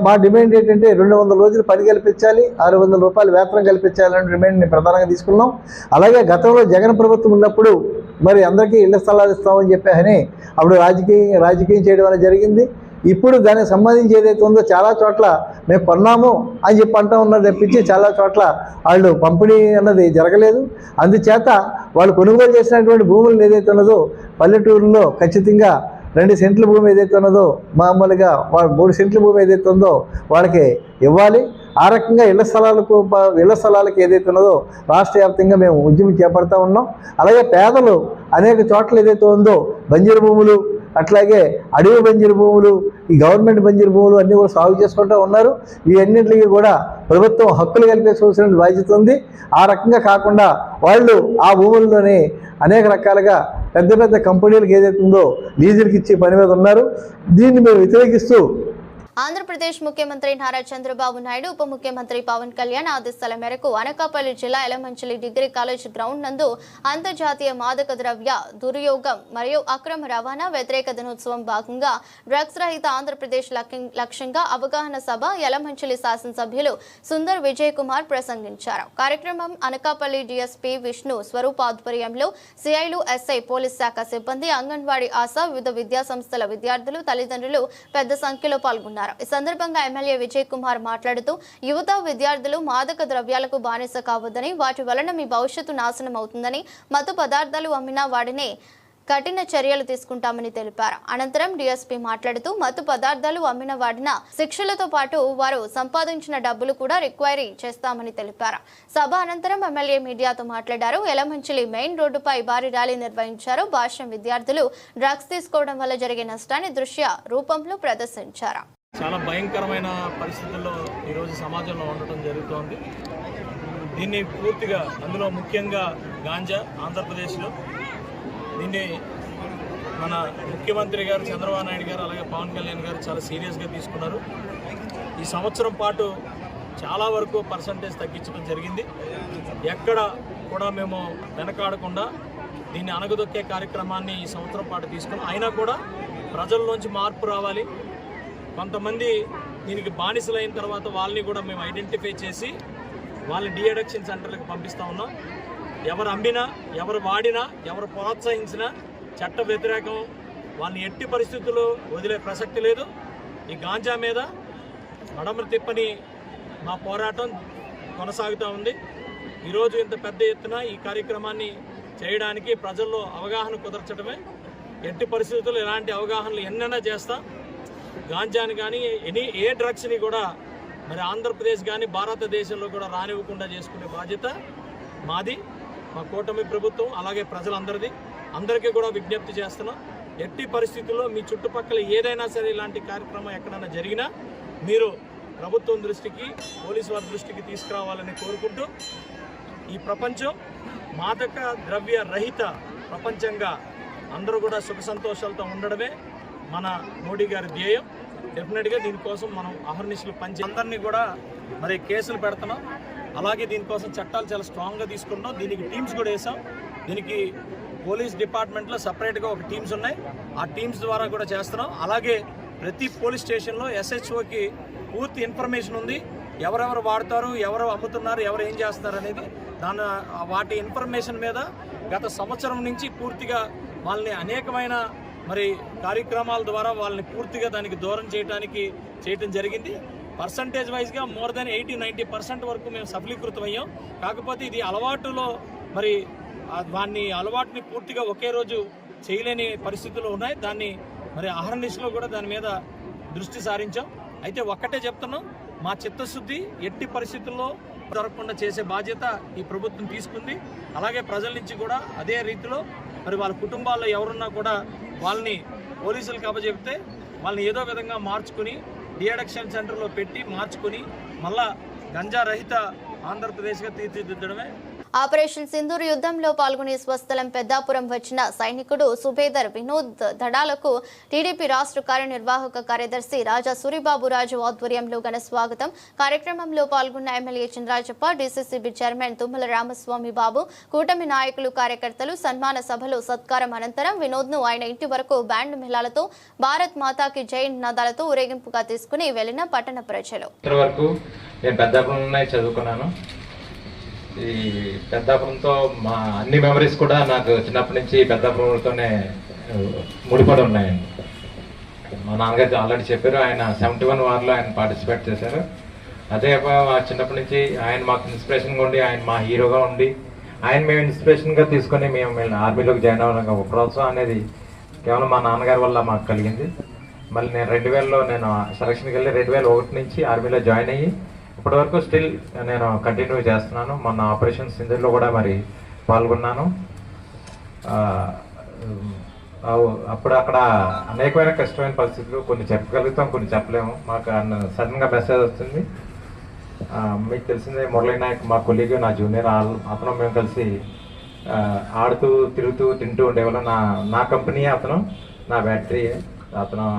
మా డిమాండ్ ఏంటంటే 200 రోజులు పని కల్పించాలి, 600 రూపాయలు వేతనం కల్పించాలనే డిమాండ్ని ప్రధానంగా తీసుకున్నాం. అలాగే గతంలో జగన్ ప్రభుత్వం ఉన్నప్పుడు మరి అందరికీ ఇళ్ల స్థలాలు ఇస్తామని చెప్పని అప్పుడు రాజకీయం చేయడం అనేది జరిగింది. ఇప్పుడు దానికి సంబంధించి ఏదైతే ఉందో చాలా చోట్ల మేము కొన్నాము అని చెప్పి అంటూ ఉన్నది తప్పించి చాలా చోట్ల వాళ్ళు పంపిణీ అన్నది జరగలేదు. అందుచేత వాళ్ళు కొనుగోలు చేసినటువంటి భూములను ఏదైతే ఉన్నదో పల్లెటూరులో ఖచ్చితంగా 2 సెంట్ల భూమి ఏదైతే ఉన్నదో మామూలుగా 3 సెంట్ల భూమి ఏదైతే ఉందో వాళ్ళకి ఇవ్వాలి. ఆ రకంగా ఇళ్ల స్థలాలకు ఏదైతే ఉన్నదో రాష్ట్ర వ్యాప్తంగా మేము ఉద్యమం చేపడతా ఉన్నాం. అలాగే పేదలు అనేక చోట్ల ఏదైతే ఉందో బంజరు భూములు, అట్లాగే అడవి బంజరు భూములు, ఈ గవర్నమెంట్ బంజరు భూములు అన్నీ కూడా సాగు చేసుకుంటూ ఉన్నారు. ఇవన్నింటికి కూడా ప్రభుత్వం హక్కులు కల్పించవలసిన బాధ్యత ఉంది. ఆ రకంగా కాకుండా వాళ్ళు ఆ భూముల్లోనే అనేక రకాలుగా పెద్ద కంపెనీలకు ఏదైతే ఉందో లీజులకి ఇచ్చే పని మీద ఉన్నారు. దీన్ని మేము వ్యతిరేకిస్తూ ఆంధ్రప్రదేశ్ ముఖ్యమంత్రి నారా చంద్రబాబు నాయుడు, ఉప ముఖ్యమంత్రి పవన్ కళ్యాణ్ ఆదేశాల మేరకు అనకాపల్లి జిల్లా ఎలమంచిలి డిగ్రీ కాలేజ్ గ్రౌండ్ నందు అంతర్జాతీయ మాదక ద్రవ్య దుర్యోగం మరియు అక్రమ రవాణా వ్యతిరేక దినోత్సవం భాగంగా డ్రగ్స్ రహిత ఆంధ్రప్రదేశ్ లక్ష్యంగా అవగాహన సభ ఎలమంచిలి శాసనసభ్యులు సుందర్ విజయ్ కుమార్ ప్రసంగించారు. కార్యక్రమం అనకాపల్లి డీఎస్పీ విష్ణు స్వరూప్ ఆధ్వర్యంలో సిఐలు, ఎస్ఐ, పోలీస్ శాఖ సిబ్బంది, అంగన్వాడీ ఆశా, వివిధ విద్యాసంస్థల విద్యార్థులు, తల్లిదండ్రులు పెద్ద సంఖ్యలో పాల్గొన్నారు. ఈ సందర్భంగా ఎమ్మెల్యే విజయ్ కుమార్ మాట్లాడుతూ యువత, విద్యార్థులు మాదక ద్రవ్యాలకు బానిస కావద్దని, వాటి వలన మీ భవిష్యత్తు నాశనం అవుతుందని, మత్తు పదార్థాలు అమ్మినా వాడినే కఠిన చర్యలు తీసుకుంటామని తెలిపారు. అనంతరం డీఎస్పీ మాట్లాడుతూ మత్తు పదార్థాలు అమ్మిన వాడిన శిక్షలతో పాటు వారు సంపాదించిన డబ్బులు కూడా రిక్వైరీ చేస్తామని తెలిపారు. సభ అనంతరం ఎమ్మెల్యే మీడియాతో మాట్లాడారు. ఎలమంచిలి మెయిన్ రోడ్డుపై భారీ ర్యాలీ నిర్వహించారు. భాష్యం విద్యార్థులు డ్రగ్స్ తీసుకోవడం వల్ల జరిగే నష్టాన్ని దృశ్య రూపంలో ప్రదర్శించారు. చాలా భయంకరమైన పరిస్థితుల్లో ఈరోజు సమాజంలో ఉండటం జరుగుతోంది. దీన్ని పూర్తిగా, అందులో ముఖ్యంగా గాంజా ఆంధ్రప్రదేశ్లో, దీన్ని మన ముఖ్యమంత్రి గారు చంద్రబాబు నాయుడు గారు అలాగే పవన్ కళ్యాణ్ గారు చాలా సీరియస్గా తీసుకున్నారు. ఈ సంవత్సరం పాటు చాలా వరకు పర్సంటేజ్ తగ్గించడం జరిగింది. ఎక్కడ కూడా మేము వెనకాడకుండా దీన్ని అణగదొక్కే కార్యక్రమాన్ని ఈ సంవత్సరం పాటు తీసుకున్నాం. అయినా కూడా ప్రజల్లోంచి మార్పు రావాలి. కొంతమంది దీనికి బానిసలైన తర్వాత వాళ్ళని కూడా మేము ఐడెంటిఫై చేసి వాళ్ళని డీఅడిక్షన్ సెంటర్లకు పంపిస్తూ ఉన్నాం. ఎవరు అమ్మినా, ఎవరు వాడినా, ఎవరు ప్రోత్సహించినా చట్ట వ్యతిరేకం, వాళ్ళని ఎట్టి పరిస్థితుల్లో వదిలే ప్రసక్తి లేదు. ఈ గాంజా మీద మడమ తిప్పని మా పోరాటం కొనసాగుతూ ఉంది. ఈరోజు ఇంత పెద్ద ఎత్తున ఈ కార్యక్రమాన్ని చేయడానికి ప్రజల్లో అవగాహన కుదర్చడమే. ఎట్టి పరిస్థితుల్లో ఇలాంటి అవగాహనలు ఎన్నైనా చేస్తాం. గాంజాని కానీ ఏ డ్రగ్స్ని కూడా మరి ఆంధ్రప్రదేశ్ కానీ భారతదేశంలో కూడా రానివ్వకుండా చేసుకునే బాధ్యత మాది, మా కూటమి ప్రభుత్వం, అలాగే ప్రజలందరిది. అందరికీ కూడా విజ్ఞప్తి చేస్తున్నాం. ఎట్టి పరిస్థితుల్లో మీ చుట్టుపక్కల ఏదైనా సరే ఇలాంటి కార్యక్రమం ఎక్కడైనా జరిగినా మీరు ప్రభుత్వం దృష్టికి, పోలీసు వారి దృష్టికి తీసుకురావాలని కోరుకుంటూ, ఈ ప్రపంచం మాదక ద్రవ్య రహిత ప్రపంచంగా అందరూ కూడా సుఖ సంతోషాలతో ఉండడమే మన మోడీ గారి ధ్యేయం. డెఫినెట్గా దీనికోసం మనం అహర్నిశలు అందరినీ కూడా మరి కేసులు పెడుతున్నాం. అలాగే దీనికోసం చట్టాలు చాలా స్ట్రాంగ్గా తీసుకుంటాం. దీనికి టీమ్స్ కూడా వేసాం. దీనికి పోలీస్ డిపార్ట్మెంట్లో సపరేట్గా ఒక టీమ్స్ ఉన్నాయి. ఆ టీమ్స్ ద్వారా కూడా చేస్తున్నాం. అలాగే ప్రతి పోలీస్ స్టేషన్లో SHOకి పూర్తి ఇన్ఫర్మేషన్ ఉంది. ఎవరెవరు వాడతారు, ఎవరు అమ్ముతున్నారు, ఎవరు ఏం చేస్తున్నారు అనేది వాటి ఇన్ఫర్మేషన్ మీద గత సంవత్సరం నుంచి పూర్తిగా వాళ్ళని అనేకమైన మరి కార్యక్రమాల ద్వారా వాళ్ళని పూర్తిగా దానికి దూరం చేయటం జరిగింది. పర్సంటేజ్ వైజ్గా మోర్ దెన్ 80-90% వరకు మేము సఫలీకృతమయ్యాం. కాకపోతే ఇది అలవాటులో మరి అలవాటుని పూర్తిగా ఒకే రోజు చేయలేని పరిస్థితులు ఉన్నాయి. దాన్ని మరి అహర్నిశలో కూడా దాని మీద దృష్టి సారించాం. అయితే ఒక్కటే చెప్తున్నాం, మా చిత్తశుద్ధి ఎట్టి పరిస్థితుల్లో జరగకుండా చేసే బాధ్యత ఈ ప్రభుత్వం తీసుకుంది. అలాగే ప్రజల నుంచి కూడా అదే రీతిలో మరి వాళ్ళ కుటుంబాల్లో ఎవరున్నా కూడా వాళ్ళని పోలీసులకు అప్పచెప్తే వాళ్ళని ఏదో విధంగా మార్చుకుని డిఅడిక్షన్ సెంటర్లో పెట్టి మార్చుకుని మళ్ళా గంజా రహిత ఆంధ్రప్రదేశ్గా తీర్చిదిద్దడమే. ఆపరేషన్ సింధూర్ యుద్ధంలో పాల్గొని స్వస్థలం పెద్దాపురం వచ్చిన సైనికుడు సుబేదర్ వినోద్ దడాలకు టీడీపీ రాష్ట్ర కార్యనిర్వాహక కార్యదర్శి రాజా సూరిబాబురాజు ఆధ్వర్యంలో ఘన స్వాగతం. కార్యక్రమంలో పాల్గొన్న MLA Chandrajappa, DCCB chairman Tummala Ramaswamy Babu, కూటమి నాయకులు, కార్యకర్తలు సన్మాన సభలో సత్కారం అనంతరం వినోద్ను ఆయన ఇంటి వరకు బ్యాండ్ మేళాలతో భారత్ మాతాకి జై నినాదాలతో ఊరేగింపుగా తీసుకుని వెళ్లిన పట్టణ ప్రజలు. ఈ పెద్దాపురంతో మా అన్ని మెమరీస్ కూడా నాకు చిన్నప్పటి నుంచి పెద్దాపురంతోనే ముడిపడి ఉన్నాయండి. మా నాన్నగారు ఆల్రెడీ చెప్పారు, ఆయన 71 వార్లో ఆయన పార్టిసిపేట్ చేశారు. అదే చిన్నప్పటి నుంచి ఆయన మాకు ఇన్స్పిరేషన్గా ఉండి, ఆయన మా హీరోగా ఉండి, ఆయన మేము ఇన్స్పిరేషన్గా తీసుకొని మేము ఆర్మీలోకి జాయిన్ అవ్వడం ఒక ప్రోత్సాహం అనేది కేవలం మా నాన్నగారి వల్ల మాకు కలిగింది. మళ్ళీ నేను 2000లో నేను సెలక్షన్కి వెళ్ళి 2001 నుంచి ఆర్మీలో జాయిన్ అయ్యి ఇప్పటివరకు స్టిల్ నేను కంటిన్యూ చేస్తున్నాను. మొన్న ఆపరేషన్ సింధూర్లో కూడా మరి పాల్గొన్నాను. అప్పుడు అక్కడ అనేకమైన కష్టమైన పరిస్థితులు, కొన్ని చెప్పగలుగుతాం, కొన్ని చెప్పలేము. మాకు సడన్గా మెసేజ్ వస్తుంది. మీకు తెలిసిందే, మురళీ నాయక్ మా కొలీగ్, నా జూనియర్, అతను మేము కలిసి ఆడుతూ తిరుగుతూ తింటూ ఉండేవాళ్ళం. నా కంపెనీ అతను, నా బ్యాటరీ అతను.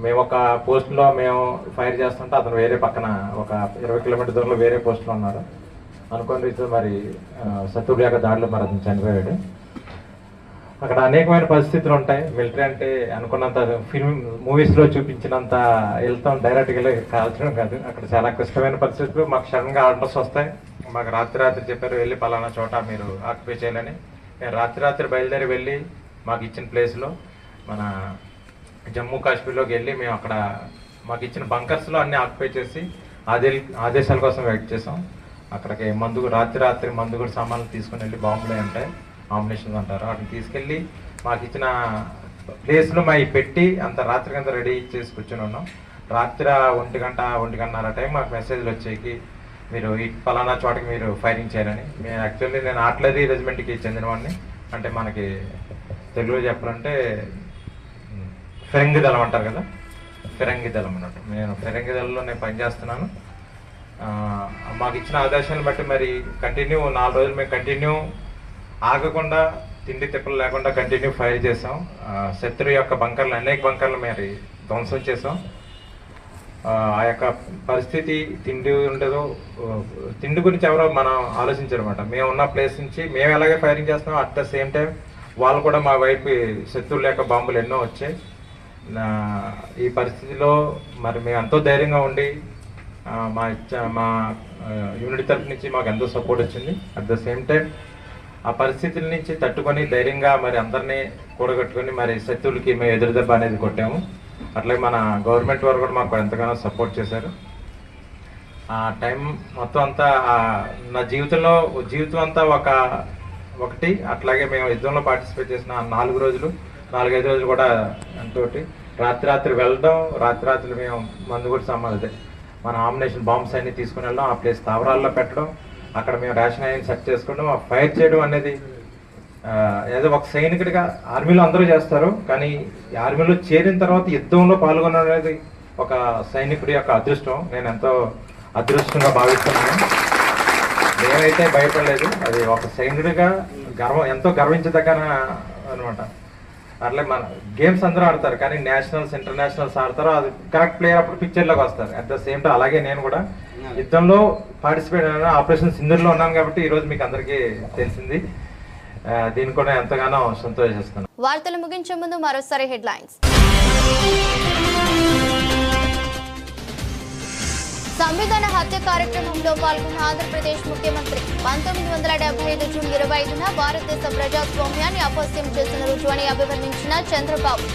మేము ఒక పోస్ట్లో మేము ఫైర్ చేస్తుంటే అతను వేరే పక్కన ఒక 20 కిలోమీటర్ దూరంలో వేరే పోస్ట్లో ఉన్నాడు. అనుకోని రీతిలో మరి శత్రువుల దాడిలో మరి అతను చనిపోయాడు. అక్కడ అనేకమైన పరిస్థితులు ఉంటాయి. మిలిటరీ అంటే అనుకున్నంత మూవీస్లో చూపించినంత వెళ్తాం, డైరెక్ట్గా వెళ్ళి కాల్చడం కాదు. అక్కడ చాలా కష్టమైన పరిస్థితులు. మాకు సడన్గా ఆర్డర్స్ వస్తాయి. మాకు రాత్రి చెప్పారు, వెళ్ళి పలానా చోట మీరు ఆక్యుపై చేయాలని. నేను రాత్రి బయలుదేరి వెళ్ళి మాకు ఇచ్చిన ప్లేస్లో మన జమ్మూ కాశ్మీర్లోకి వెళ్ళి మేము అక్కడ మాకు ఇచ్చిన బంకర్స్లో అన్నీ ఆక్యుపై చేసి ఆదేశాల కోసం వెయిట్ చేసాం. అక్కడికి రాత్రి మందు కూడా సామాన్లు తీసుకుని వెళ్ళి, బాంబులు ఉంటాయి, ఆమ్యునిషన్ అంటారు, వాటిని తీసుకెళ్ళి మాకు ఇచ్చిన ప్లేస్లో మాకు పెట్టి అంత రాత్రికంతా రెడీ చేసి కూర్చొని ఉన్నాం. రాత్రి 1:30 టైం మాకు మెసేజ్లు వచ్చేకి, మీరు ఈ పలానా చోటకి మీరు ఫైరింగ్ చేయాలని. నేను ఆర్టిలరీ రెజిమెంట్కి చెందినవాడిని. అంటే మనకి తెలుగులో చెప్పాలంటే ఫిరంగి దళం అంటారు కదా, ఫిరంగి దళం అన్నట్టు. నేను ఫిరంగి దళంలో నేను పనిచేస్తున్నాను. మాకు ఇచ్చిన ఆదేశాలను బట్టి మరి కంటిన్యూ 4 రోజులు మేము కంటిన్యూ ఆగకుండా, తిండి తిప్పలు లేకుండా కంటిన్యూ ఫైర్ చేసాం. శత్రు యొక్క బంకర్లు, అనేక బంకర్లు మరి ధ్వంసం చేసాం. ఆ యొక్క పరిస్థితి తిండి ఉండదు, తిండి గురించి ఎవరో మనం ఆలోచించారు అనమాట. మేము ఉన్న ప్లేస్ నుంచి మేము ఎలాగే ఫైరింగ్ చేస్తున్నాం, అట్ ద సేమ్ టైం వాళ్ళు కూడా మా వైపు శత్రువుల యొక్క బాంబులు ఎన్నో వచ్చాయి. ఈ పరిస్థితిలో మరి మేము ఎంతో ధైర్యంగా ఉండి మా యూనిట్ తరఫు నుంచి మాకు ఎంతో సపోర్ట్ వచ్చింది. అట్ ద సేమ్ టైం ఆ పరిస్థితుల నుంచి తట్టుకొని ధైర్యంగా మరి అందరినీ కూడగట్టుకొని మరి శత్రువులకి మేము ఎదురుదెబ్బ అనేది కొట్టాము. అట్లాగే మన గవర్నమెంట్ వారు కూడా మాకు ఎంతగానో సపోర్ట్ చేశారు. ఆ టైం మొత్తం అంతా నా జీవితం అంతా ఒకటి. అట్లాగే మేము యుద్ధంలో పార్టిసిపేట్ చేసిన 4-5 రోజులు కూడా ఎంతోటి. రాత్రి వెళ్ళడం, రాత్రి మేము మందు కూడా సామాన్లు, మన ఆమ్యునిషన్ బాంబ్స్ అన్ని తీసుకుని వెళ్ళడం, ఆ ప్లేస్ స్థావరాల్లో పెట్టడం, అక్కడ మేము రేషన్ అయ్యి సెట్ చేసుకోవడం, ఫైర్ చేయడం అనేది ఏదో ఒక సైనికుడిగా ఆర్మీలో అందరూ చేస్తారు, కానీ ఆర్మీలో చేరిన తర్వాత యుద్ధంలో పాల్గొనడం అనేది ఒక సైనికుడి యొక్క అదృష్టం. నేను ఎంతో అదృష్టంగా భావిస్తున్నాను. నేనైతే భయపడలేదు. అది ఒక సైనికుడిగా ఎంతో గర్వించదగ్గ అనమాట. అట్లే మన గేమ్స్ అందరూ ఆడతారు, కానీ నేషనల్స్ ఇంటర్నేషనల్స్ ఆడతారు. అది కరెక్ట్ ప్లేయర్ అప్పుడు పిక్చర్లోకి వస్తారు. అట్ ద సేమ్ టైం అలాగే నేను కూడా యుద్ధంలో పార్టిసిపేట్ అయినా, ఆపరేషన్ సింధూర్లో ఉన్నాను కాబట్టి ఈరోజు మీకు అందరికీ తెలిసింది. దీన్ని కూడా ఎంతగానో సంతోషిస్తున్నాను. వార్తలు ముగించే ముందు మరోసారి హెడ్లైన్స్. సంవిధాన హత్య కార్యక్రమంలో పాల్గొన్న ఆంధ్రప్రదేశ్ ముఖ్యమంత్రి 1975 జూన్ 25న భారతదేశ ప్రజాస్వామ్యాన్ని అపహాస్యం చేసిన రుజువని అభివర్ణించిన చంద్రబాబు.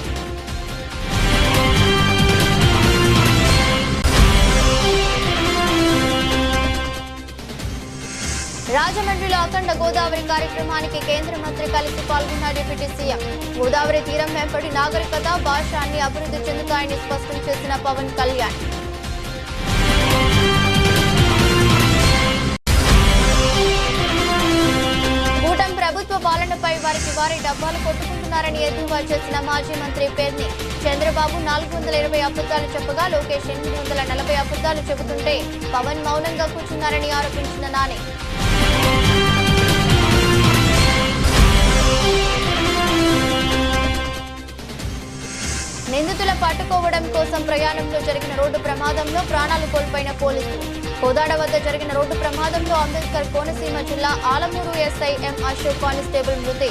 రాజమండ్రిలో అఖండ గోదావరి కార్యక్రమానికి కేంద్ర మంత్రి కలిసి పాల్గొన్న డిప్యూటీ సీఎం. గోదావరి తీరం వెంబడి నాగరికత, భాష అన్ని అభివృద్ధి చెందుతాయని స్పష్టం చేసిన పవన్ కళ్యాణ్. కూటమి ప్రభుత్వ పాలనపై వారే డబ్బాలు కొట్టుకుంటున్నారని ఎద్దేవా చేసిన మాజీ మంత్రి పేర్ని. చంద్రబాబు 420 అబద్ధాలు చెప్పగా లోకేష్ 840 అబద్ధాలు చెబుతుంటే పవన్ మౌనంగా కూర్చున్నారని ఆరోపించిన నాని. నిందితుల పట్టుకోవడం కోసం ప్రయాణంలో జరిగిన రోడ్డు ప్రమాదంలో ప్రాణాలు కోల్పోయిన పోలీసులు. కోదాడ వద్ద జరిగిన రోడ్డు ప్రమాదంలో అంబేద్కర్ కోనసీమ జిల్లా ఆలమూరు ఎస్ఐ ఎం అశోక్ కానిస్టేబుల్ మృతి.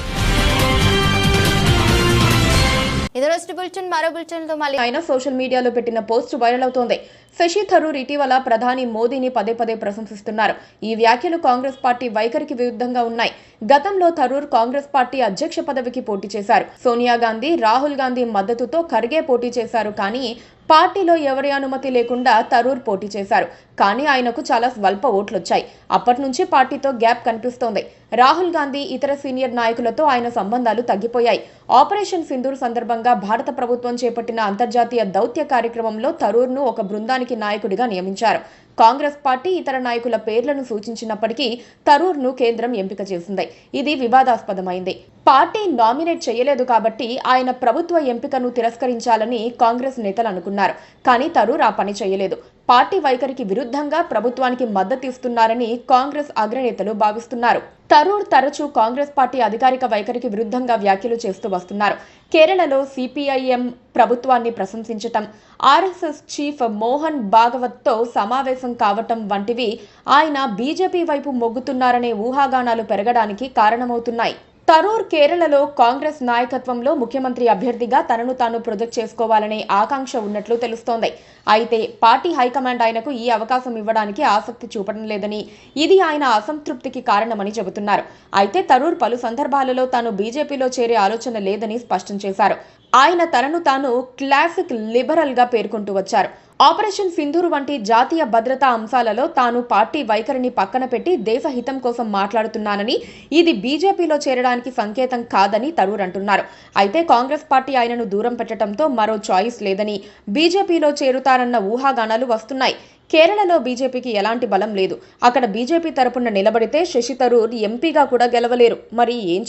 మరో బులెటిన్తో మళ్ళీ. ఆయన సోషల్ మీడియాలో పెట్టిన పోస్ట్ వైరల్ అవుతోంది. శశి థరూర్ ఇటీవల ప్రధాని మోదీని పదే పదే ప్రశంసిస్తున్నారు. ఈ వ్యాఖ్యలు కాంగ్రెస్ పార్టీ వైఖరికి విరుద్ధంగా ఉన్నాయి. గతంలో థరూర్ కాంగ్రెస్ పార్టీ అధ్యక్ష పదవికి పోటీ చేశారు. సోనియా గాంధీ, రాహుల్ గాంధీ మద్దతుతో ఖర్గే పోటీ చేశారు. కానీ పార్టీలో ఎవరి అనుమతి లేకుండా థరూర్ పోటీ చేశారు. కానీ ఆయనకు చాలా స్వల్ప ఓట్లొచ్చాయి. అప్పటి నుంచి పార్టీతో గ్యాప్ కనిపిస్తోంది. రాహుల్ గాంధీ, ఇతర సీనియర్ నాయకులతో ఆయన సంబంధాలు తగ్గిపోయాయి. ఆపరేషన్ సింధూర్ సందర్భంగా భారత ప్రభుత్వం చేపట్టిన అంతర్జాతీయ దౌత్య కార్యక్రమంలో థరూర్ను ఒక బృందానికి నాయకుడిగా నియమించారు. కాంగ్రెస్ పార్టీ ఇతర నాయకుల పేర్లను సూచించినప్పటికీ థరూర్ను కేంద్రం ఎంపిక చేసింది. ఇది వివాదాస్పదమైంది. పార్టీ నామినేట్ చేయలేదు కాబట్టి ఆయన ప్రభుత్వ ఎంపికను తిరస్కరించాలని కాంగ్రెస్ నేతలు అనుకున్నారు. కానీ థరూర్ ఆ పని చేయలేదు. పార్టీ వైఖరికి విరుద్ధంగా ప్రభుత్వానికి మద్దతిస్తున్నారని కాంగ్రెస్ అగ్రనేతలు భావిస్తున్నారు. థరూర్ తరచూ కాంగ్రెస్ పార్టీ అధికారిక వైఖరికి విరుద్ధంగా వ్యాఖ్యలు చేస్తూ వస్తున్నారు. కేరళలో సిపిఐఎం ప్రభుత్వాన్ని ప్రశంసించటం, ఆర్ఎస్ఎస్ చీఫ్ మోహన్ భాగవత్తో సమావేశం కావటం వంటివి ఆయన బీజేపీ వైపు మొగ్గుతున్నారనే ఊహాగానాలు పెరగడానికి కారణమవుతున్నాయి. థరూర్ కేరళలో కాంగ్రెస్ నాయకత్వంలో ముఖ్యమంత్రి అభ్యర్థిగా తనను తాను ప్రొజెక్ట్ చేసుకోవాలనే ఆకాంక్ష ఉన్నట్లు తెలుస్తోంది. అయితే పార్టీ హైకమాండ్ ఆయనకు ఈ అవకాశం ఇవ్వడానికి ఆసక్తి చూపడం లేదని, ఇది ఆయన అసంతృప్తికి కారణమని చెబుతున్నారు. అయితే థరూర్ పలు సందర్భాలలో తాను బీజేపీలో చేరే ఆలోచన లేదని స్పష్టం చేశారు. ఆయన తనను తాను క్లాసిక్ లిబరల్ గా పేర్కొంటూ వచ్చారు. ఆపరేషన్ సింధూర్ వంటి జాతీయ భద్రతా అంశాలలో తాను పార్టీ వైఖరిని పక్కన పెట్టి దేశహితం కోసం మాట్లాడుతున్నానని, ఇది బీజేపీలో చేరడానికి సంకేతం కాదని థరూర్ అంటున్నారు. అయితే కాంగ్రెస్ పార్టీ ఆయనను దూరం పెట్టడంతో మరో చాయిస్ లేదని, బీజేపీలో చేరుతారన్న ఊహాగానాలు వస్తున్నాయి. కేరళలో బీజేపీకి ఎలాంటి బలం లేదు. అక్కడ బీజేపీ తరపున నిలబడితే శశి థరూర్ ఎంపీగా కూడా గెలవలేరు. మరి ఏం